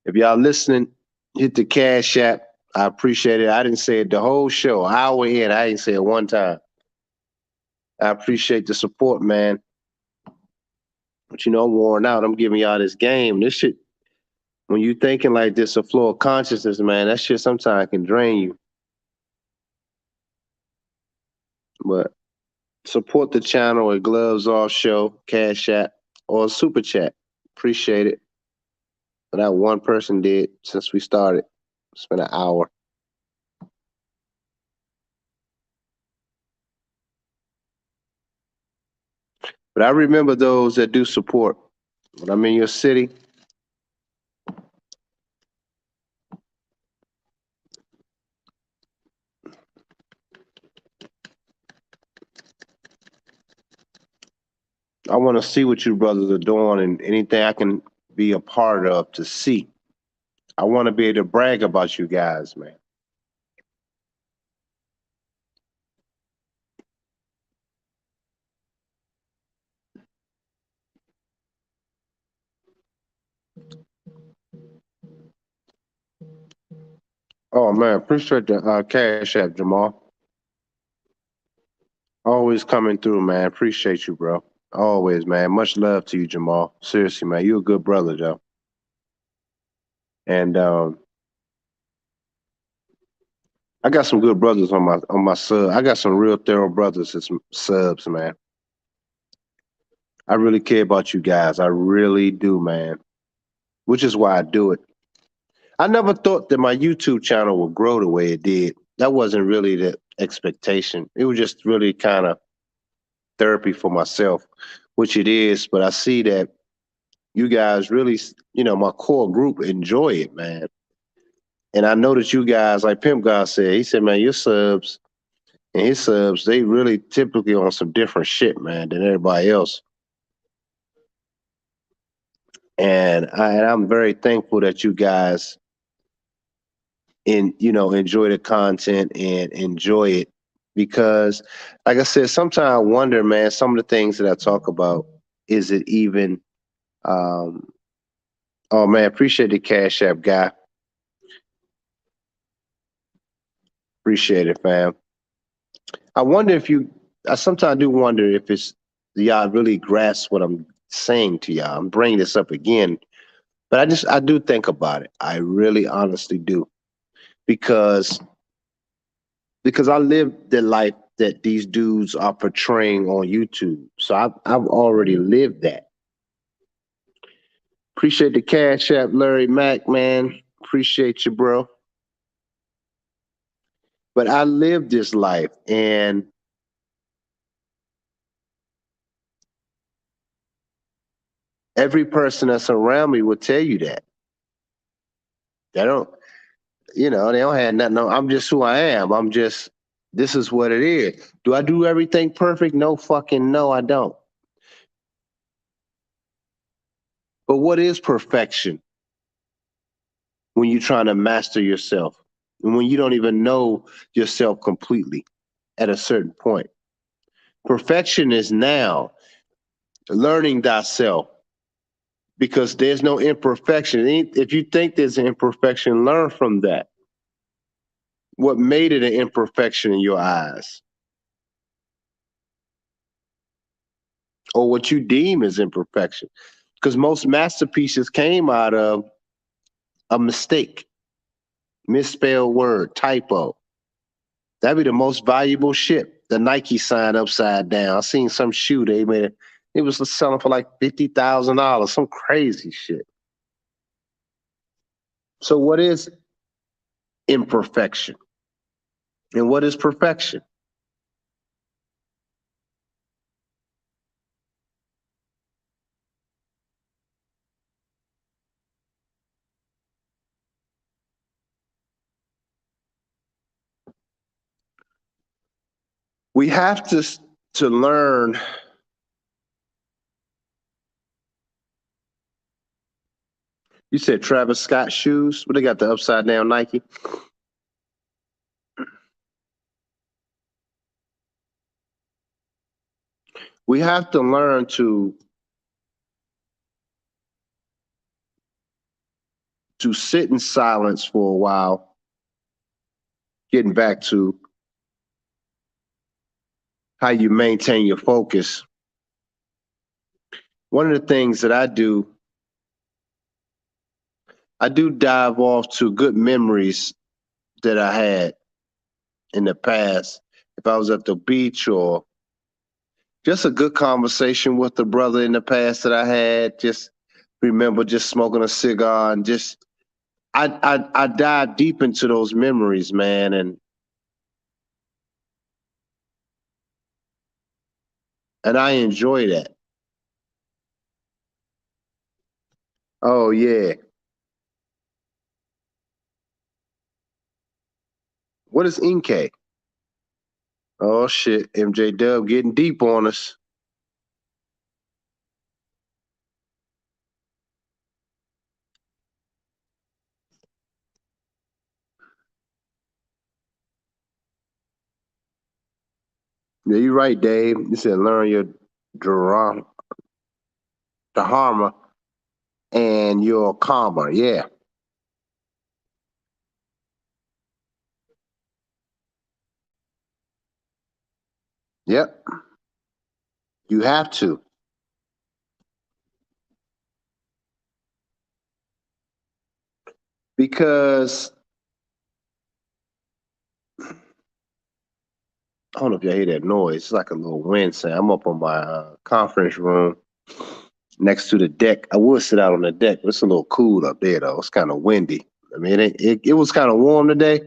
If y'all listening, hit the Cash App. I appreciate it. I didn't say it the whole show. Hour in, I didn't say it one time. I appreciate the support, man. But you know, I'm worn out. I'm giving y'all this game. This shit, when you thinking like this, a flow of consciousness, man, that shit sometimes can drain you. But support the channel at Gloves Off Show, Cash App, or Super Chat. Appreciate it. But that one person did since we started. It's been an hour. But I remember those that do support. When I'm in your city, I want to see what you brothers are doing and anything I can be a part of to see. I want to be able to brag about you guys, man. Oh man, appreciate the cash app, Jamal. Always coming through, man. Appreciate you, bro. Always, man. Much love to you, Jamal. Seriously, man. You a good brother, Joe. And I got some good brothers on my sub. I got some real thorough brothers and some subs, man. I really care about you guys. I really do, man. Which is why I do it. I never thought that my YouTube channel would grow the way it did. That wasn't really the expectation. It was just really kind of therapy for myself, which it is. But I see that you guys really, my core group enjoy it, man. And I know that you guys, like Pimp God said, he said, man, your subs and his subs, they really typically on some different shit, man, than everybody else. And I'm very thankful that you guys enjoy the content and enjoy it because, like I said, sometimes I wonder, man, some of the things that I talk about, is it even? Um, oh man, appreciate the Cash App guy. Appreciate it, fam. I wonder if you. I sometimes do wonder if it's y'all really grasp what I'm saying to y'all. I'm bringing this up again, but I do think about it. I really, honestly do because I live the life that these dudes are portraying on YouTube. So I've already lived that. Appreciate the Cash App, Larry Mack, man. Appreciate you, bro. But I lived this life, and every person that's around me will tell you that. They don't, they don't have nothing. No, I'm just who I am. This is what it is. Do I do everything perfect? No fucking no, I don't. But what is perfection when you're trying to master yourself and when you don't even know yourself completely at a certain point? Perfection is now learning thyself because there's no imperfection. If you think there's an imperfection, learn from that. What made it an imperfection in your eyes? Or what you deem as imperfection? Because most masterpieces came out of a mistake, misspelled word, typo. That'd be the most valuable shit. The Nike sign upside down. I seen some shoe they made. It was selling for like $50,000, some crazy shit. So what is imperfection? And what is perfection? We have to learn. You said Travis Scott shoes. What they got, the upside down Nike? We have to learn to sit in silence for a while, getting back to how you maintain your focus. One of the things that I do dive off to good memories that I had in the past. If I was at the beach or just a good conversation with a brother in the past that I had, just remember just smoking a cigar and just I dive deep into those memories, man, and I enjoy that. Oh yeah. What is Inke? Oh shit, MJ Dub getting deep on us. Yeah, you're right, Dave. You said learn your dharma, dharma and your karma. Yeah. Yep. You have to. Because I don't know if y'all hear that noise. It's like a little wind sound. I'm up on my conference room next to the deck. I would sit out on the deck, but it's a little cool up there though. It's kind of windy. I mean, it was kind of warm today,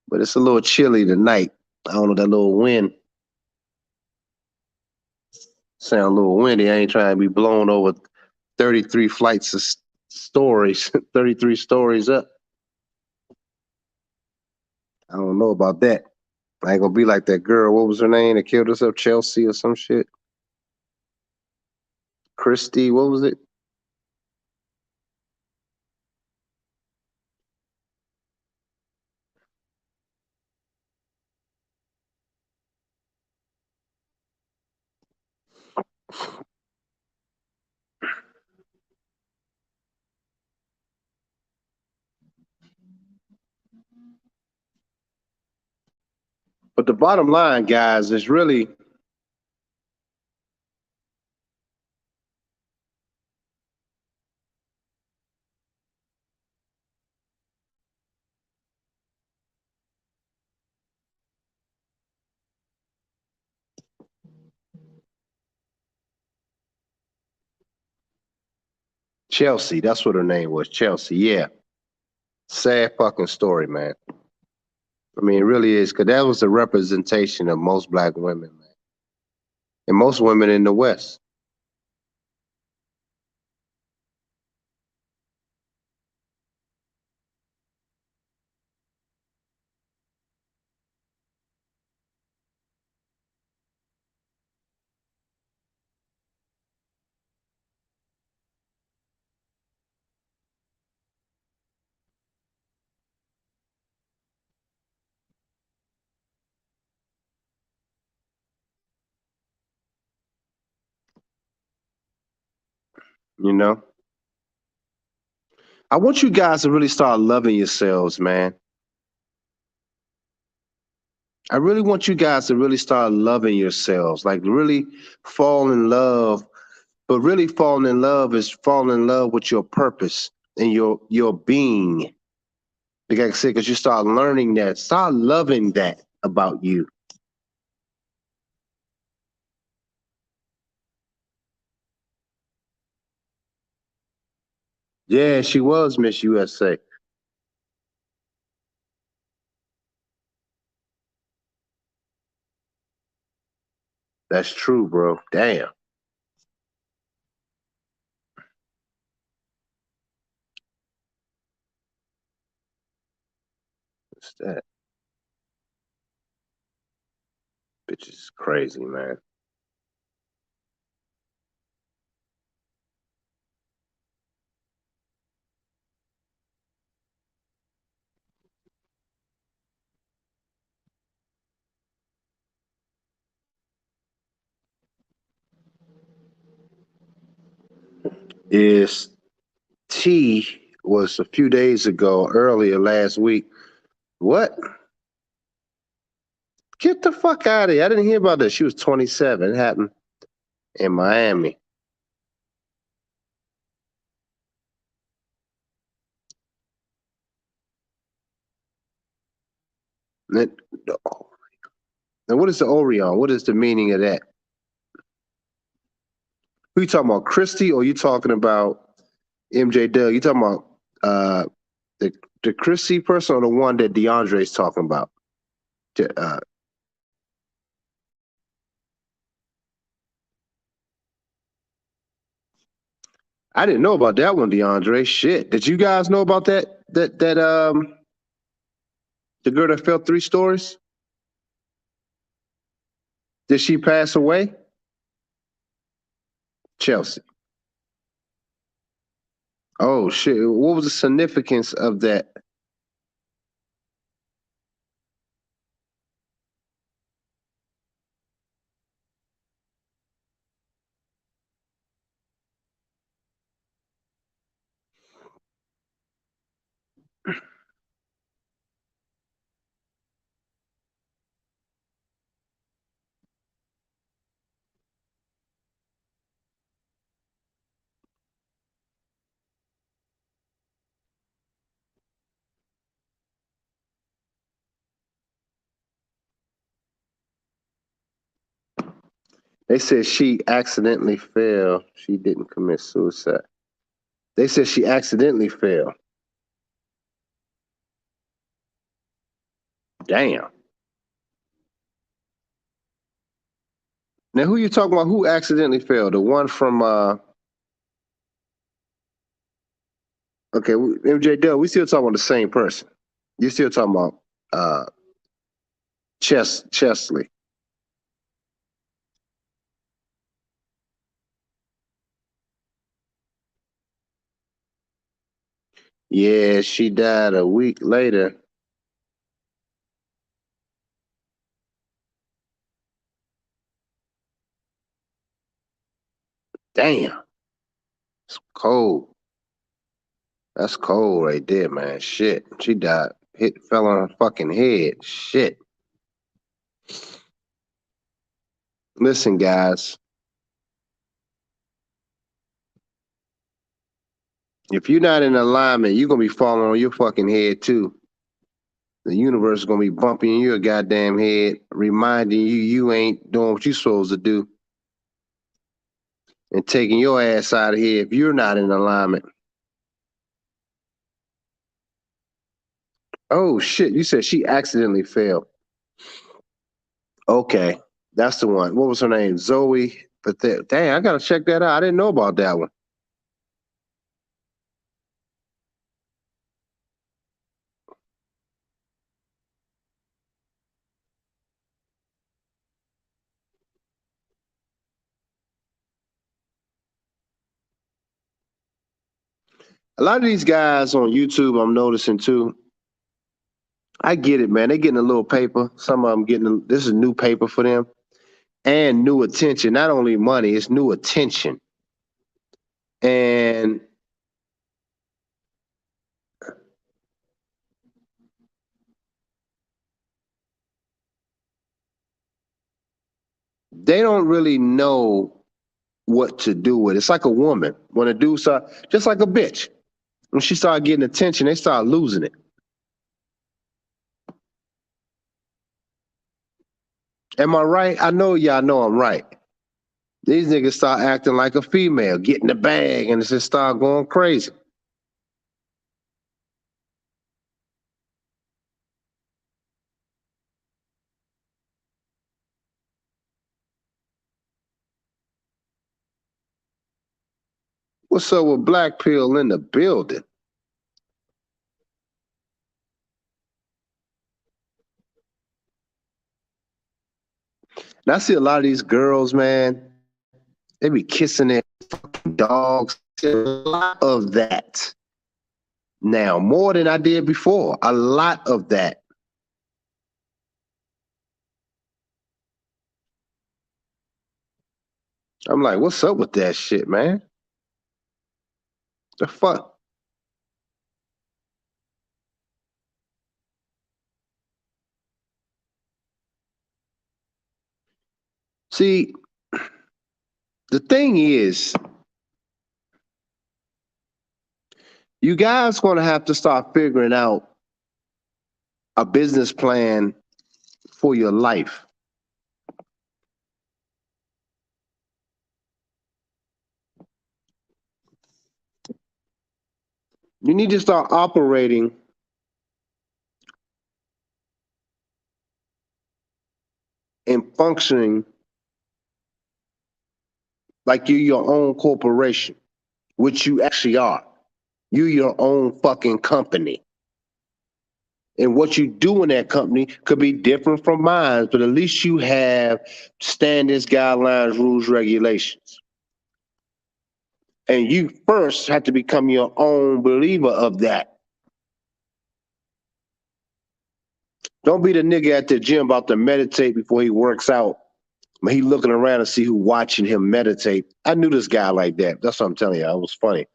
but it's a little chilly tonight. I don't know, that little wind sound a little windy. I ain't trying to be blown over 33 flights of stories, 33 stories up. I don't know about that. I ain't gonna be like that girl. What was her name that killed herself? Chelsea or some shit? Christy, what was it? But the bottom line, guys, is really Chelsea. That's what her name was. Chelsea. Yeah. Sad fucking story, man. I mean, it really is, because that was the representation of most black women, man. And most women in the West. You know? I want you guys to really start loving yourselves, man. I really want you guys to really start loving yourselves, like really fall in love. But really falling in love is falling in love with your purpose and your being. Like I said, because you start learning that, start loving that about you. Yeah, she was Miss USA. That's true, bro. Damn. What's that? Bitch is crazy, man. Is T was a few days ago, earlier last week. What? Get the fuck out of here. I didn't hear about this. She was 27. It happened in Miami. Now, what is the Orion? What is the meaning of that? Who you talking about, Christy, or you talking about MJ Doug? You talking about the Christy person or the one that DeAndre is talking about? Uh, I didn't know about that one, DeAndre. Shit, did you guys know about that? That the girl that fell 3 stories. Did she pass away? Chelsea. Oh shit! What was the significance of that? They said she accidentally fell. She didn't commit suicide. They said she accidentally fell. Damn. Now, who you talking about? Who accidentally fell? The one from okay, MJ Dub. We still talking about the same person. You still talking about Chesley. Yeah, she died a week later. Damn. It's cold. That's cold right there, man. Shit. She died. Fell on her fucking head. Shit. Listen, guys. If you're not in alignment, you're gonna be falling on your fucking head too. The universe is gonna be bumping your goddamn head, reminding you ain't doing what you're supposed to do, and taking your ass out of here if you're not in alignment. Oh shit! You said she accidentally fell. Okay, that's the one. What was her name? Zoe. But dang, I gotta check that out. I didn't know about that one. A lot of these guys on YouTube, I'm noticing too. I get it, man. They getting a little paper. Some of them this is new paper for them and new attention. Not only money, it's new attention. And they don't really know what to do with it. It's like a woman. When a dude start, just like a bitch. When she start getting attention, they start losing it. Am I right? I know y'all know I'm right. These niggas start acting like a female, getting the bag, and just start going crazy. What's up with Black Pill in the building? And I see a lot of these girls, man, they be kissing their dogs. A lot of that now, more than I did before. A lot of that. I'm like, what's up with that shit, man? The fuck? See, the thing is, you guys gonna have to start figuring out a business plan for your life. You need to start operating and functioning like you're your own corporation, which you actually are. You're your own fucking company. And what you do in that company could be different from mine, but at least you have standards, guidelines, rules, regulations. And you first have to become your own believer of that. Don't be the nigga at the gym about to meditate before he works out. But he looking around to see who watching him meditate. I knew this guy like that. That's what I'm telling you. It was funny.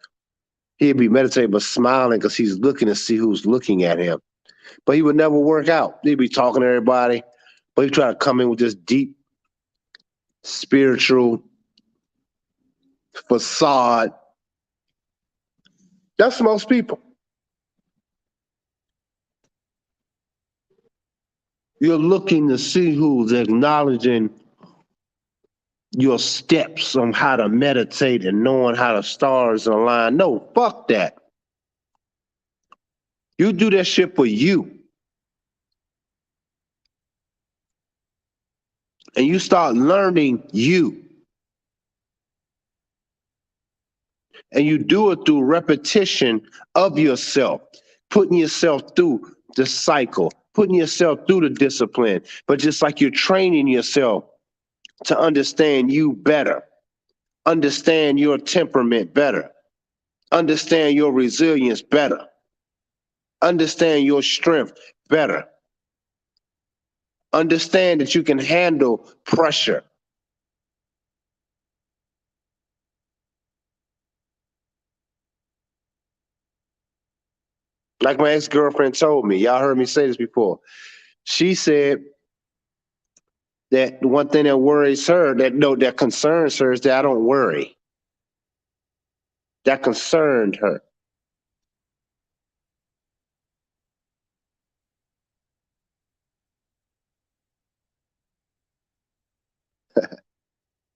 He'd be meditating but smiling because he's looking to see who's looking at him. But he would never work out. He'd be talking to everybody, but he'd try to come in with this deep spiritual facade. That's most people. You're looking to see who's acknowledging your steps on how to meditate and knowing how the stars align. No, fuck that. You do that shit for you. And you start learning you. And you do it through repetition of yourself, putting yourself through the cycle, putting yourself through the discipline, but just like you're training yourself to understand you better, understand your temperament better, understand your resilience better, understand your strength better, understand that you can handle pressure. Like my ex-girlfriend told me, y'all heard me say this before. She said that the one thing that worries her, that concerns her is that I don't worry. That concerned her.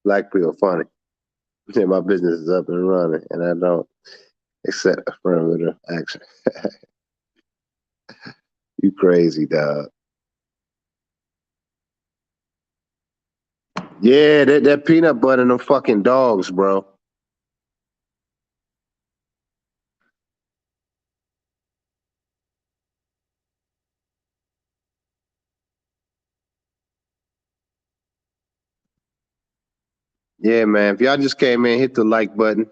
Black people funny. Yeah, my business is up and running, and I don't accept affirmative action. You crazy, dog. Yeah, that peanut butter and them fucking dogs, bro. Yeah, man. If y'all just came in, hit the like button.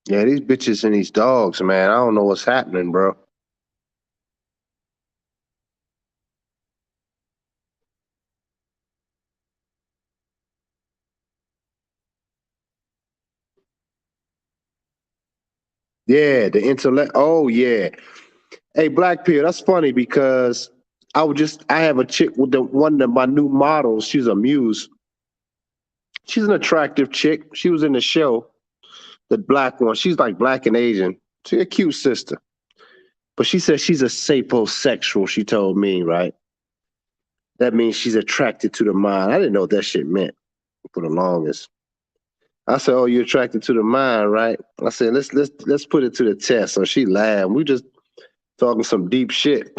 Yeah, these bitches and these dogs, man. I don't know what's happening, bro. Yeah, the intellect. Oh yeah. Hey, Black Pill. That's funny because I have a chick with the one of my new models. She's a muse. She's an attractive chick. She was in the show, the black one. She's like black and Asian. She's a cute sister. But she says she's a sapiosexual, she told me, right? That means she's attracted to the mind. I didn't know what that shit meant for the longest. I said, "Oh, you're attracted to the mind, right?" I said, "Let's put it to the test." So she laughed. We just talking some deep shit.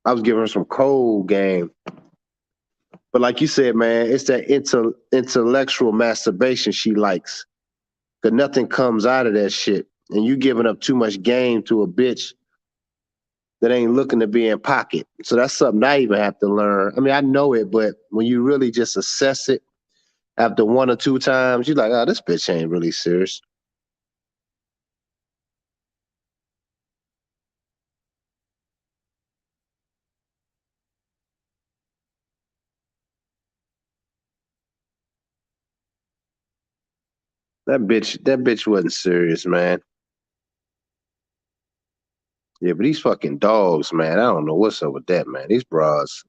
I was giving her some cold game. But like you said, man, it's that intellectual masturbation she likes. Cause nothing comes out of that shit. And you giving up too much game to a bitch that ain't looking to be in pocket. So that's something I even have to learn. I mean, I know it, but when you really just assess it after one or two times, you're like, oh, this bitch ain't really serious. That bitch wasn't serious, man. Yeah, but these fucking dogs, man, I don't know what's up with that, man. These bras,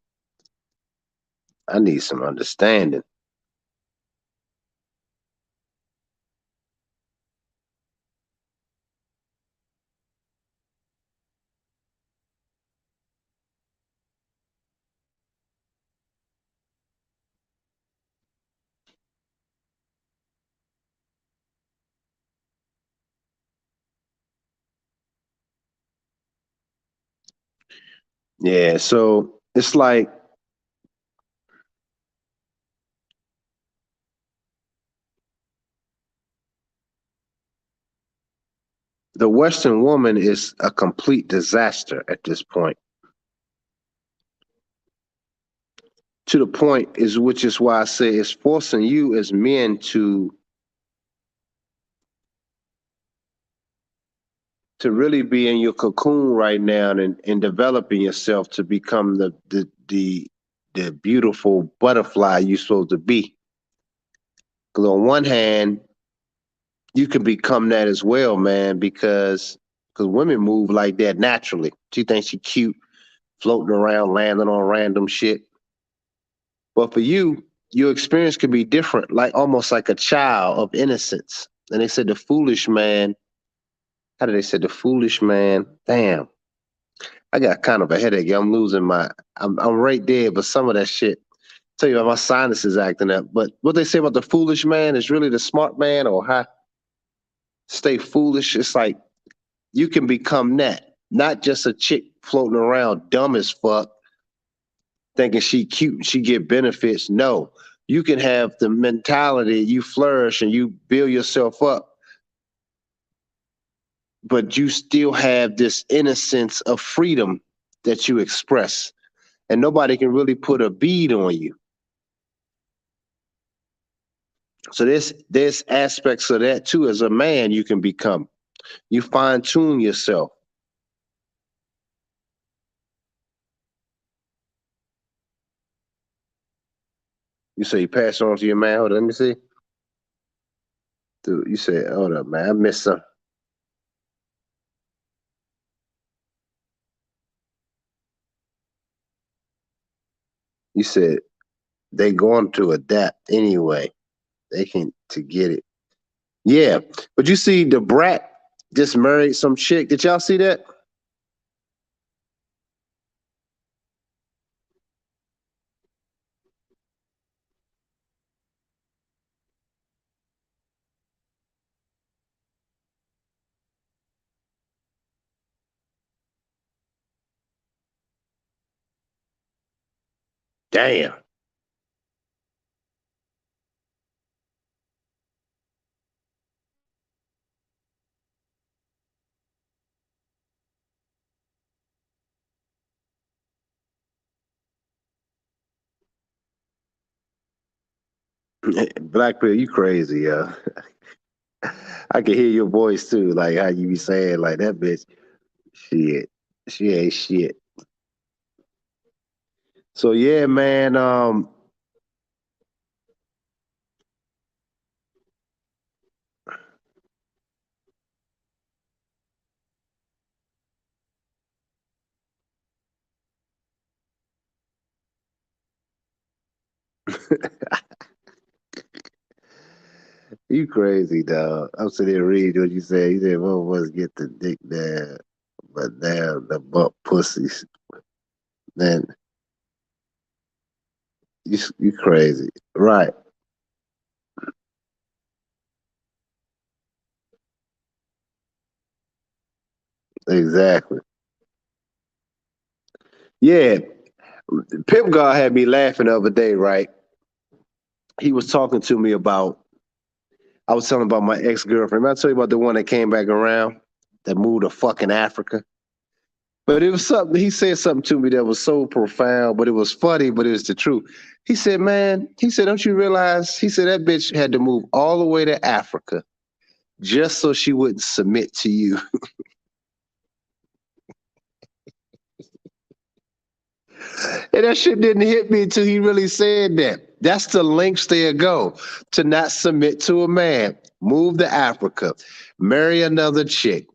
I need some understanding. Yeah, so it's like the Western woman is a complete disaster at this point. To the point is which is why I say it's forcing you as men to really be in your cocoon right now and developing yourself to become the the beautiful butterfly you're supposed to be. Because on one hand, you can become that as well, man, because women move like that naturally. She thinks she cute, floating around, landing on random shit. But for you, your experience could be different, like almost like a child of innocence. And they said the foolish man, how did they say the foolish man? Damn, I got kind of a headache. I'm losing I'm right there, but some of that shit, tell you about my sinuses acting up. But what they say about the foolish man is really the smart man, or how stay foolish. It's like you can become that, not just a chick floating around dumb as fuck, thinking she cute and she get benefits. No, you can have the mentality, you flourish and you build yourself up, but you still have this innocence of freedom that you express, and nobody can really put a bead on you. So there's aspects of that too. As a man, you can become. You fine tune yourself. You say you pass it on to your man. Hold on, let me see. Dude, you said, hold up, man. I missed some. You said they going to adapt anyway. They can to get it. Yeah, but you see, the brat just married some chick. Did y'all see that? Damn. Blackbeard, you crazy, yo. I can hear your voice too, like how you be saying, like that bitch. Shit, she ain't shit. So yeah, man. You crazy, dog. I'm sitting there reading what you said. You said, "What was get the dick there, but now the butt pussies." Then you crazy, right? Exactly. Yeah, Pimp God had me laughing the other day. Right, he was talking to me about. I was telling about my ex girlfriend. I tell you about the one that came back around that moved to fucking Africa. But it was something he said something to me that was so profound, but it was funny, but it was the truth. He said, "Man," he said, "don't you realize?" He said that bitch had to move all the way to Africa just so she wouldn't submit to you. And that shit didn't hit me until he really said that. That's the lengths they go to not submit to a man. Move to Africa, marry another chick.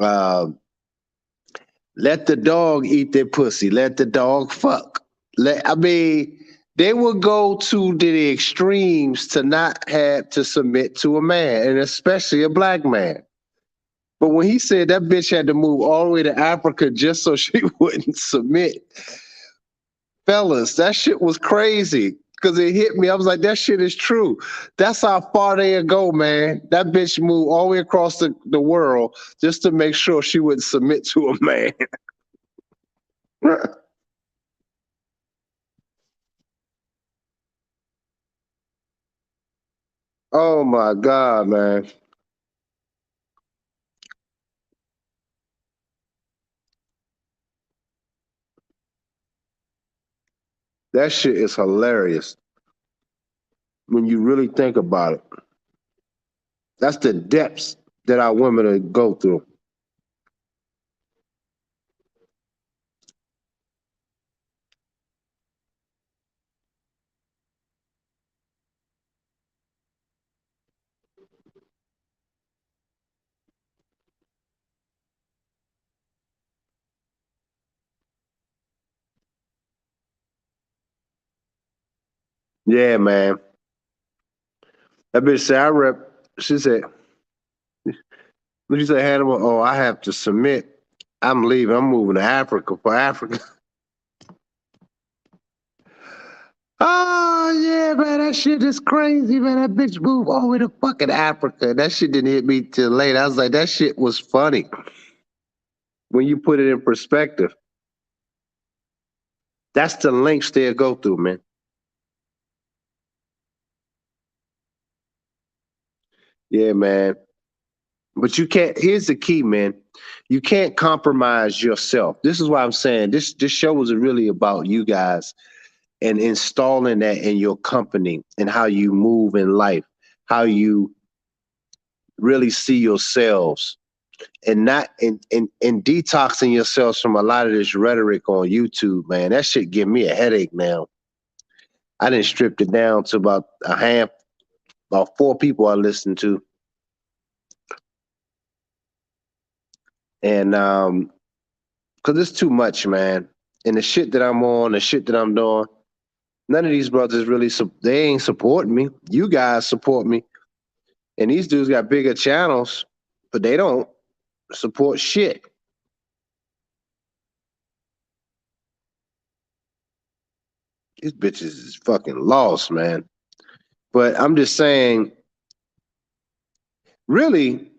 Um, Let the dog eat their pussy. Let the dog fuck. I mean, they will go to the extremes to not have to submit to a man, and especially a black man. But when he said that bitch had to move all the way to Africa just so she wouldn't submit, fellas, that shit was crazy. Cause it hit me. I was like, that shit is true. That's how far they go, man. That bitch moved all the way across the world just to make sure she wouldn't submit to a man. Oh my God, man. That shit is hilarious when you really think about it. That's the depths that our women go through. Yeah, man. That bitch said I rep. She said, "What you say, Hannibal? Oh, I have to submit. I'm leaving. I'm moving to Africa for Africa." Oh yeah, man, that shit is crazy, man. That bitch moved all the way to fucking Africa. That shit didn't hit me till late. I was like, that shit was funny when you put it in perspective. That's the lengths they'll go through, man. Yeah, man. But you can't. Here's the key, man. You can't compromise yourself. This is why I'm saying this show is really about you guys and installing that in your company and how you move in life, how you really see yourselves and not and detoxing yourselves from a lot of this rhetoric on YouTube, man. That shit give me a headache now. I didn't strip it down to about four people I listen to. And because it's too much, man. And the shit that I'm on, the shit that I'm doing, none of these brothers really they ain't supporting me. You guys support me. And these dudes got bigger channels, but they don't support shit. These bitches is fucking lost, man. But I'm just saying, really,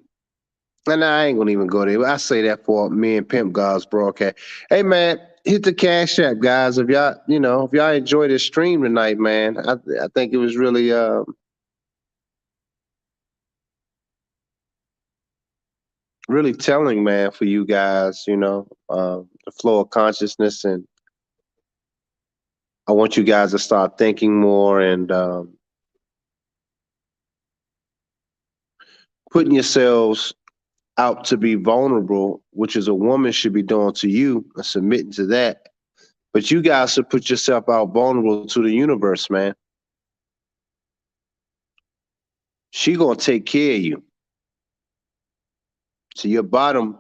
and I ain't gonna even go there. I say that for me and Pimp God's broadcast. Hey man, hit the Cash App, guys. If y'all, if y'all enjoy this stream tonight, man, I think it was really telling, man, for you guys. The flow of consciousness, and I want you guys to start thinking more and putting yourselves out to be vulnerable, which is a woman should be doing to you and submitting to that. But you guys should put yourself out vulnerable to the universe, man. She gonna take care of you. So your bottom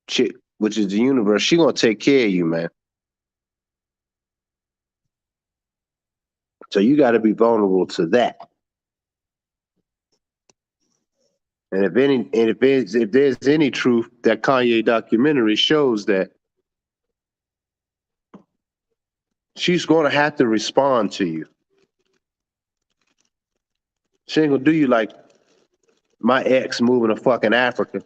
chick, which is the universe, she gonna take care of you, man. So you got to be vulnerable to that. And if there's any truth, that Kanye documentary shows that she's gonna have to respond to you. She ain't gonna do you like my ex moving to fucking Africa.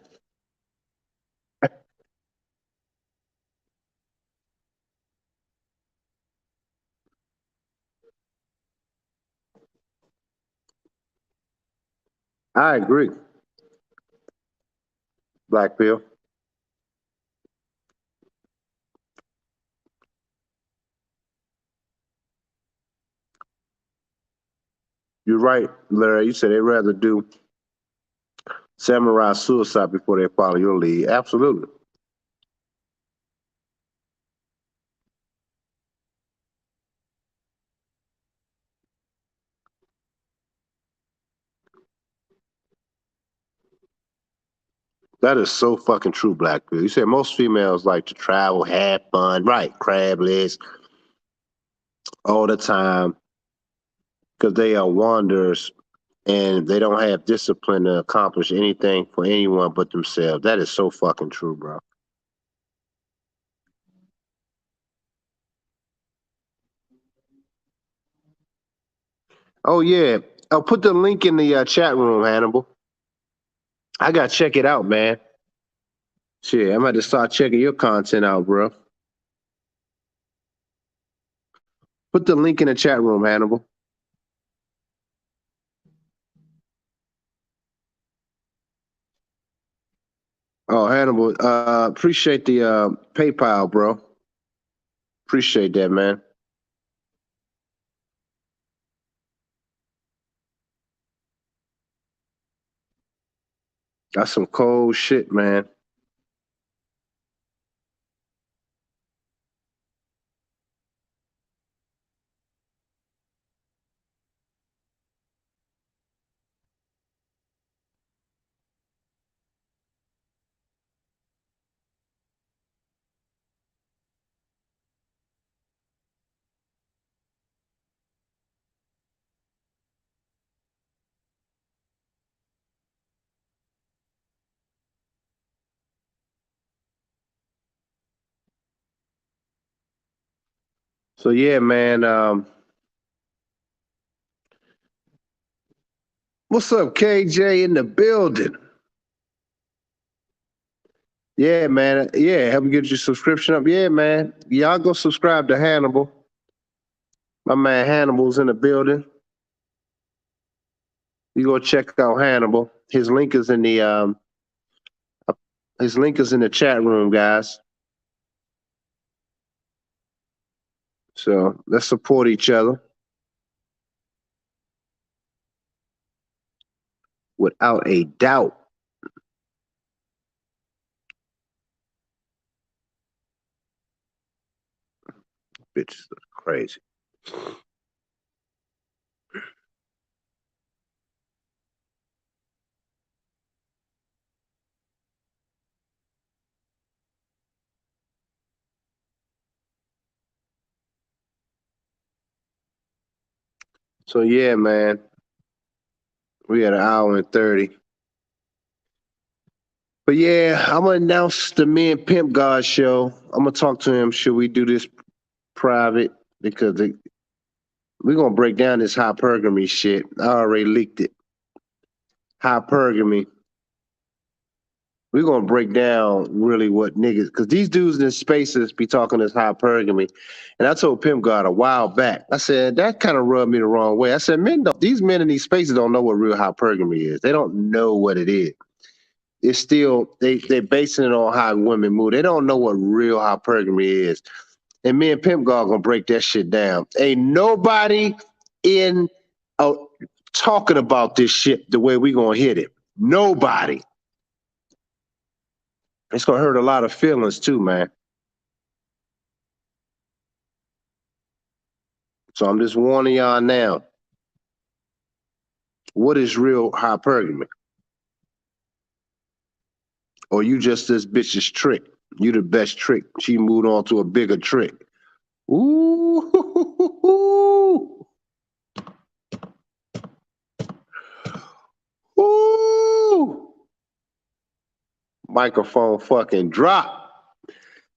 I agree, Black Bill. You're right, Larry. You said they'd rather do samurai suicide before they follow your lead. Absolutely. That is so fucking true, Black Bill. You said most females like to travel, have fun, right? Crab legs all the time because they are wanderers and they don't have discipline to accomplish anything for anyone but themselves. That is so fucking true, bro. Oh yeah, I'll put the link in the chat room, Hannibal. I gotta check it out, man. Shit, I'm about to start checking your content out, bro. Put the link in the chat room, Hannibal. Oh, Hannibal, appreciate the PayPal, bro. Appreciate that, man. That's some cold shit, man. So yeah, man. What's up, KJ in the building? Yeah, man. Yeah, help me get your subscription up. Yeah, man. Y'all go subscribe to Hannibal. My man Hannibal's in the building. You go check out Hannibal. His link is in the chat room, guys. So let's support each other. Without a doubt. Bitch is crazy. So yeah, man. We had an hour and 30. But yeah, I'm gonna announce the Me and Pimp God show. I'm gonna talk to him. Should we do this private? Because we're gonna break down this hypergamy shit. I already leaked it. Hypergamy. We're gonna break down really what niggas, because these dudes in spaces be talking this hypergamy. And I told Pimp God a while back, I said, that kind of rubbed me the wrong way. I said, these men in these spaces don't know what real hypergamy is. They don't know what it is. It's still, they're basing it on how women move. They don't know what real hypergamy is. And me and Pimp God gonna break that shit down. Ain't nobody in talking about this shit the way we gonna hit it. Nobody. It's gonna hurt a lot of feelings too, man. So I'm just warning y'all now. What is real hypergamy? Or you just this bitch's trick? You the best trick. She moved on to a bigger trick. Ooh. Ooh. Microphone fucking drop.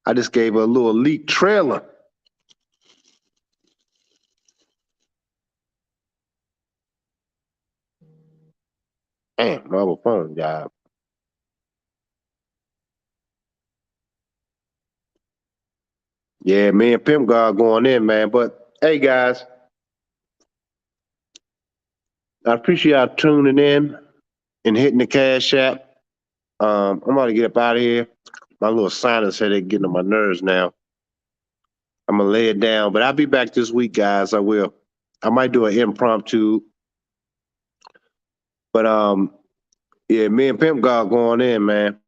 I just gave her a little leak trailer. Damn, my phone died. Yeah, me and Pimp God going in, man. But hey, guys, I appreciate y'all tuning in and hitting the Cash App. I'm about to get up out of here. My little sinus headache getting on my nerves now. I'm gonna lay it down, but I'll be back this week, guys. I will. I might do an impromptu, but yeah, me and Pimp God going in, man.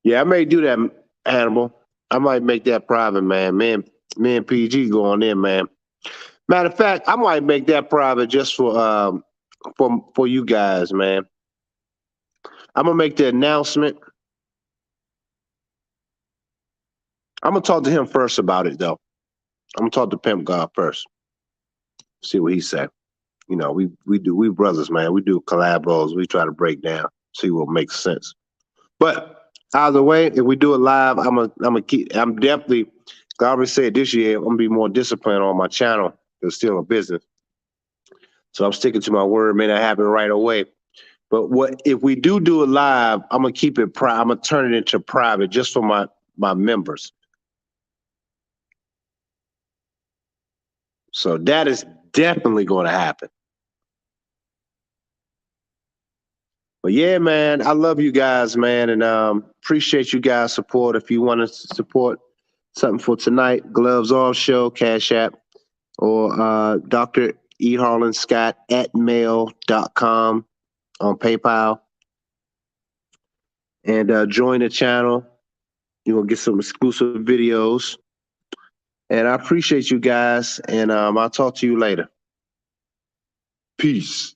Yeah, I may do that, Hannibal. I might make that private, man. Me and PG going in, man. Matter of fact, I might make that private just for you guys, man. I'm gonna make the announcement. I'm gonna talk to him first about it, though. I'm gonna talk to Pimp God first. See what he said. You know, we brothers, man. We do collabos. We try to break down, see what makes sense. But either way, if we do it live, I'm definitely. I already said this year I'm gonna be more disciplined on my channel. It's still a business, so I'm sticking to my word. May not happen right away, but what if we do it live? I'm gonna keep it private. I'm gonna turn it into private just for my members. So that is definitely going to happen. But yeah, man, I love you guys, man, and appreciate you guys' support. If you want to support something for tonight, Gloves Off Show, Cash App, or Dr. E. Harlan Scott at mail.com on PayPal. And join the channel. You're going to get some exclusive videos. And I appreciate you guys, and I'll talk to you later. Peace.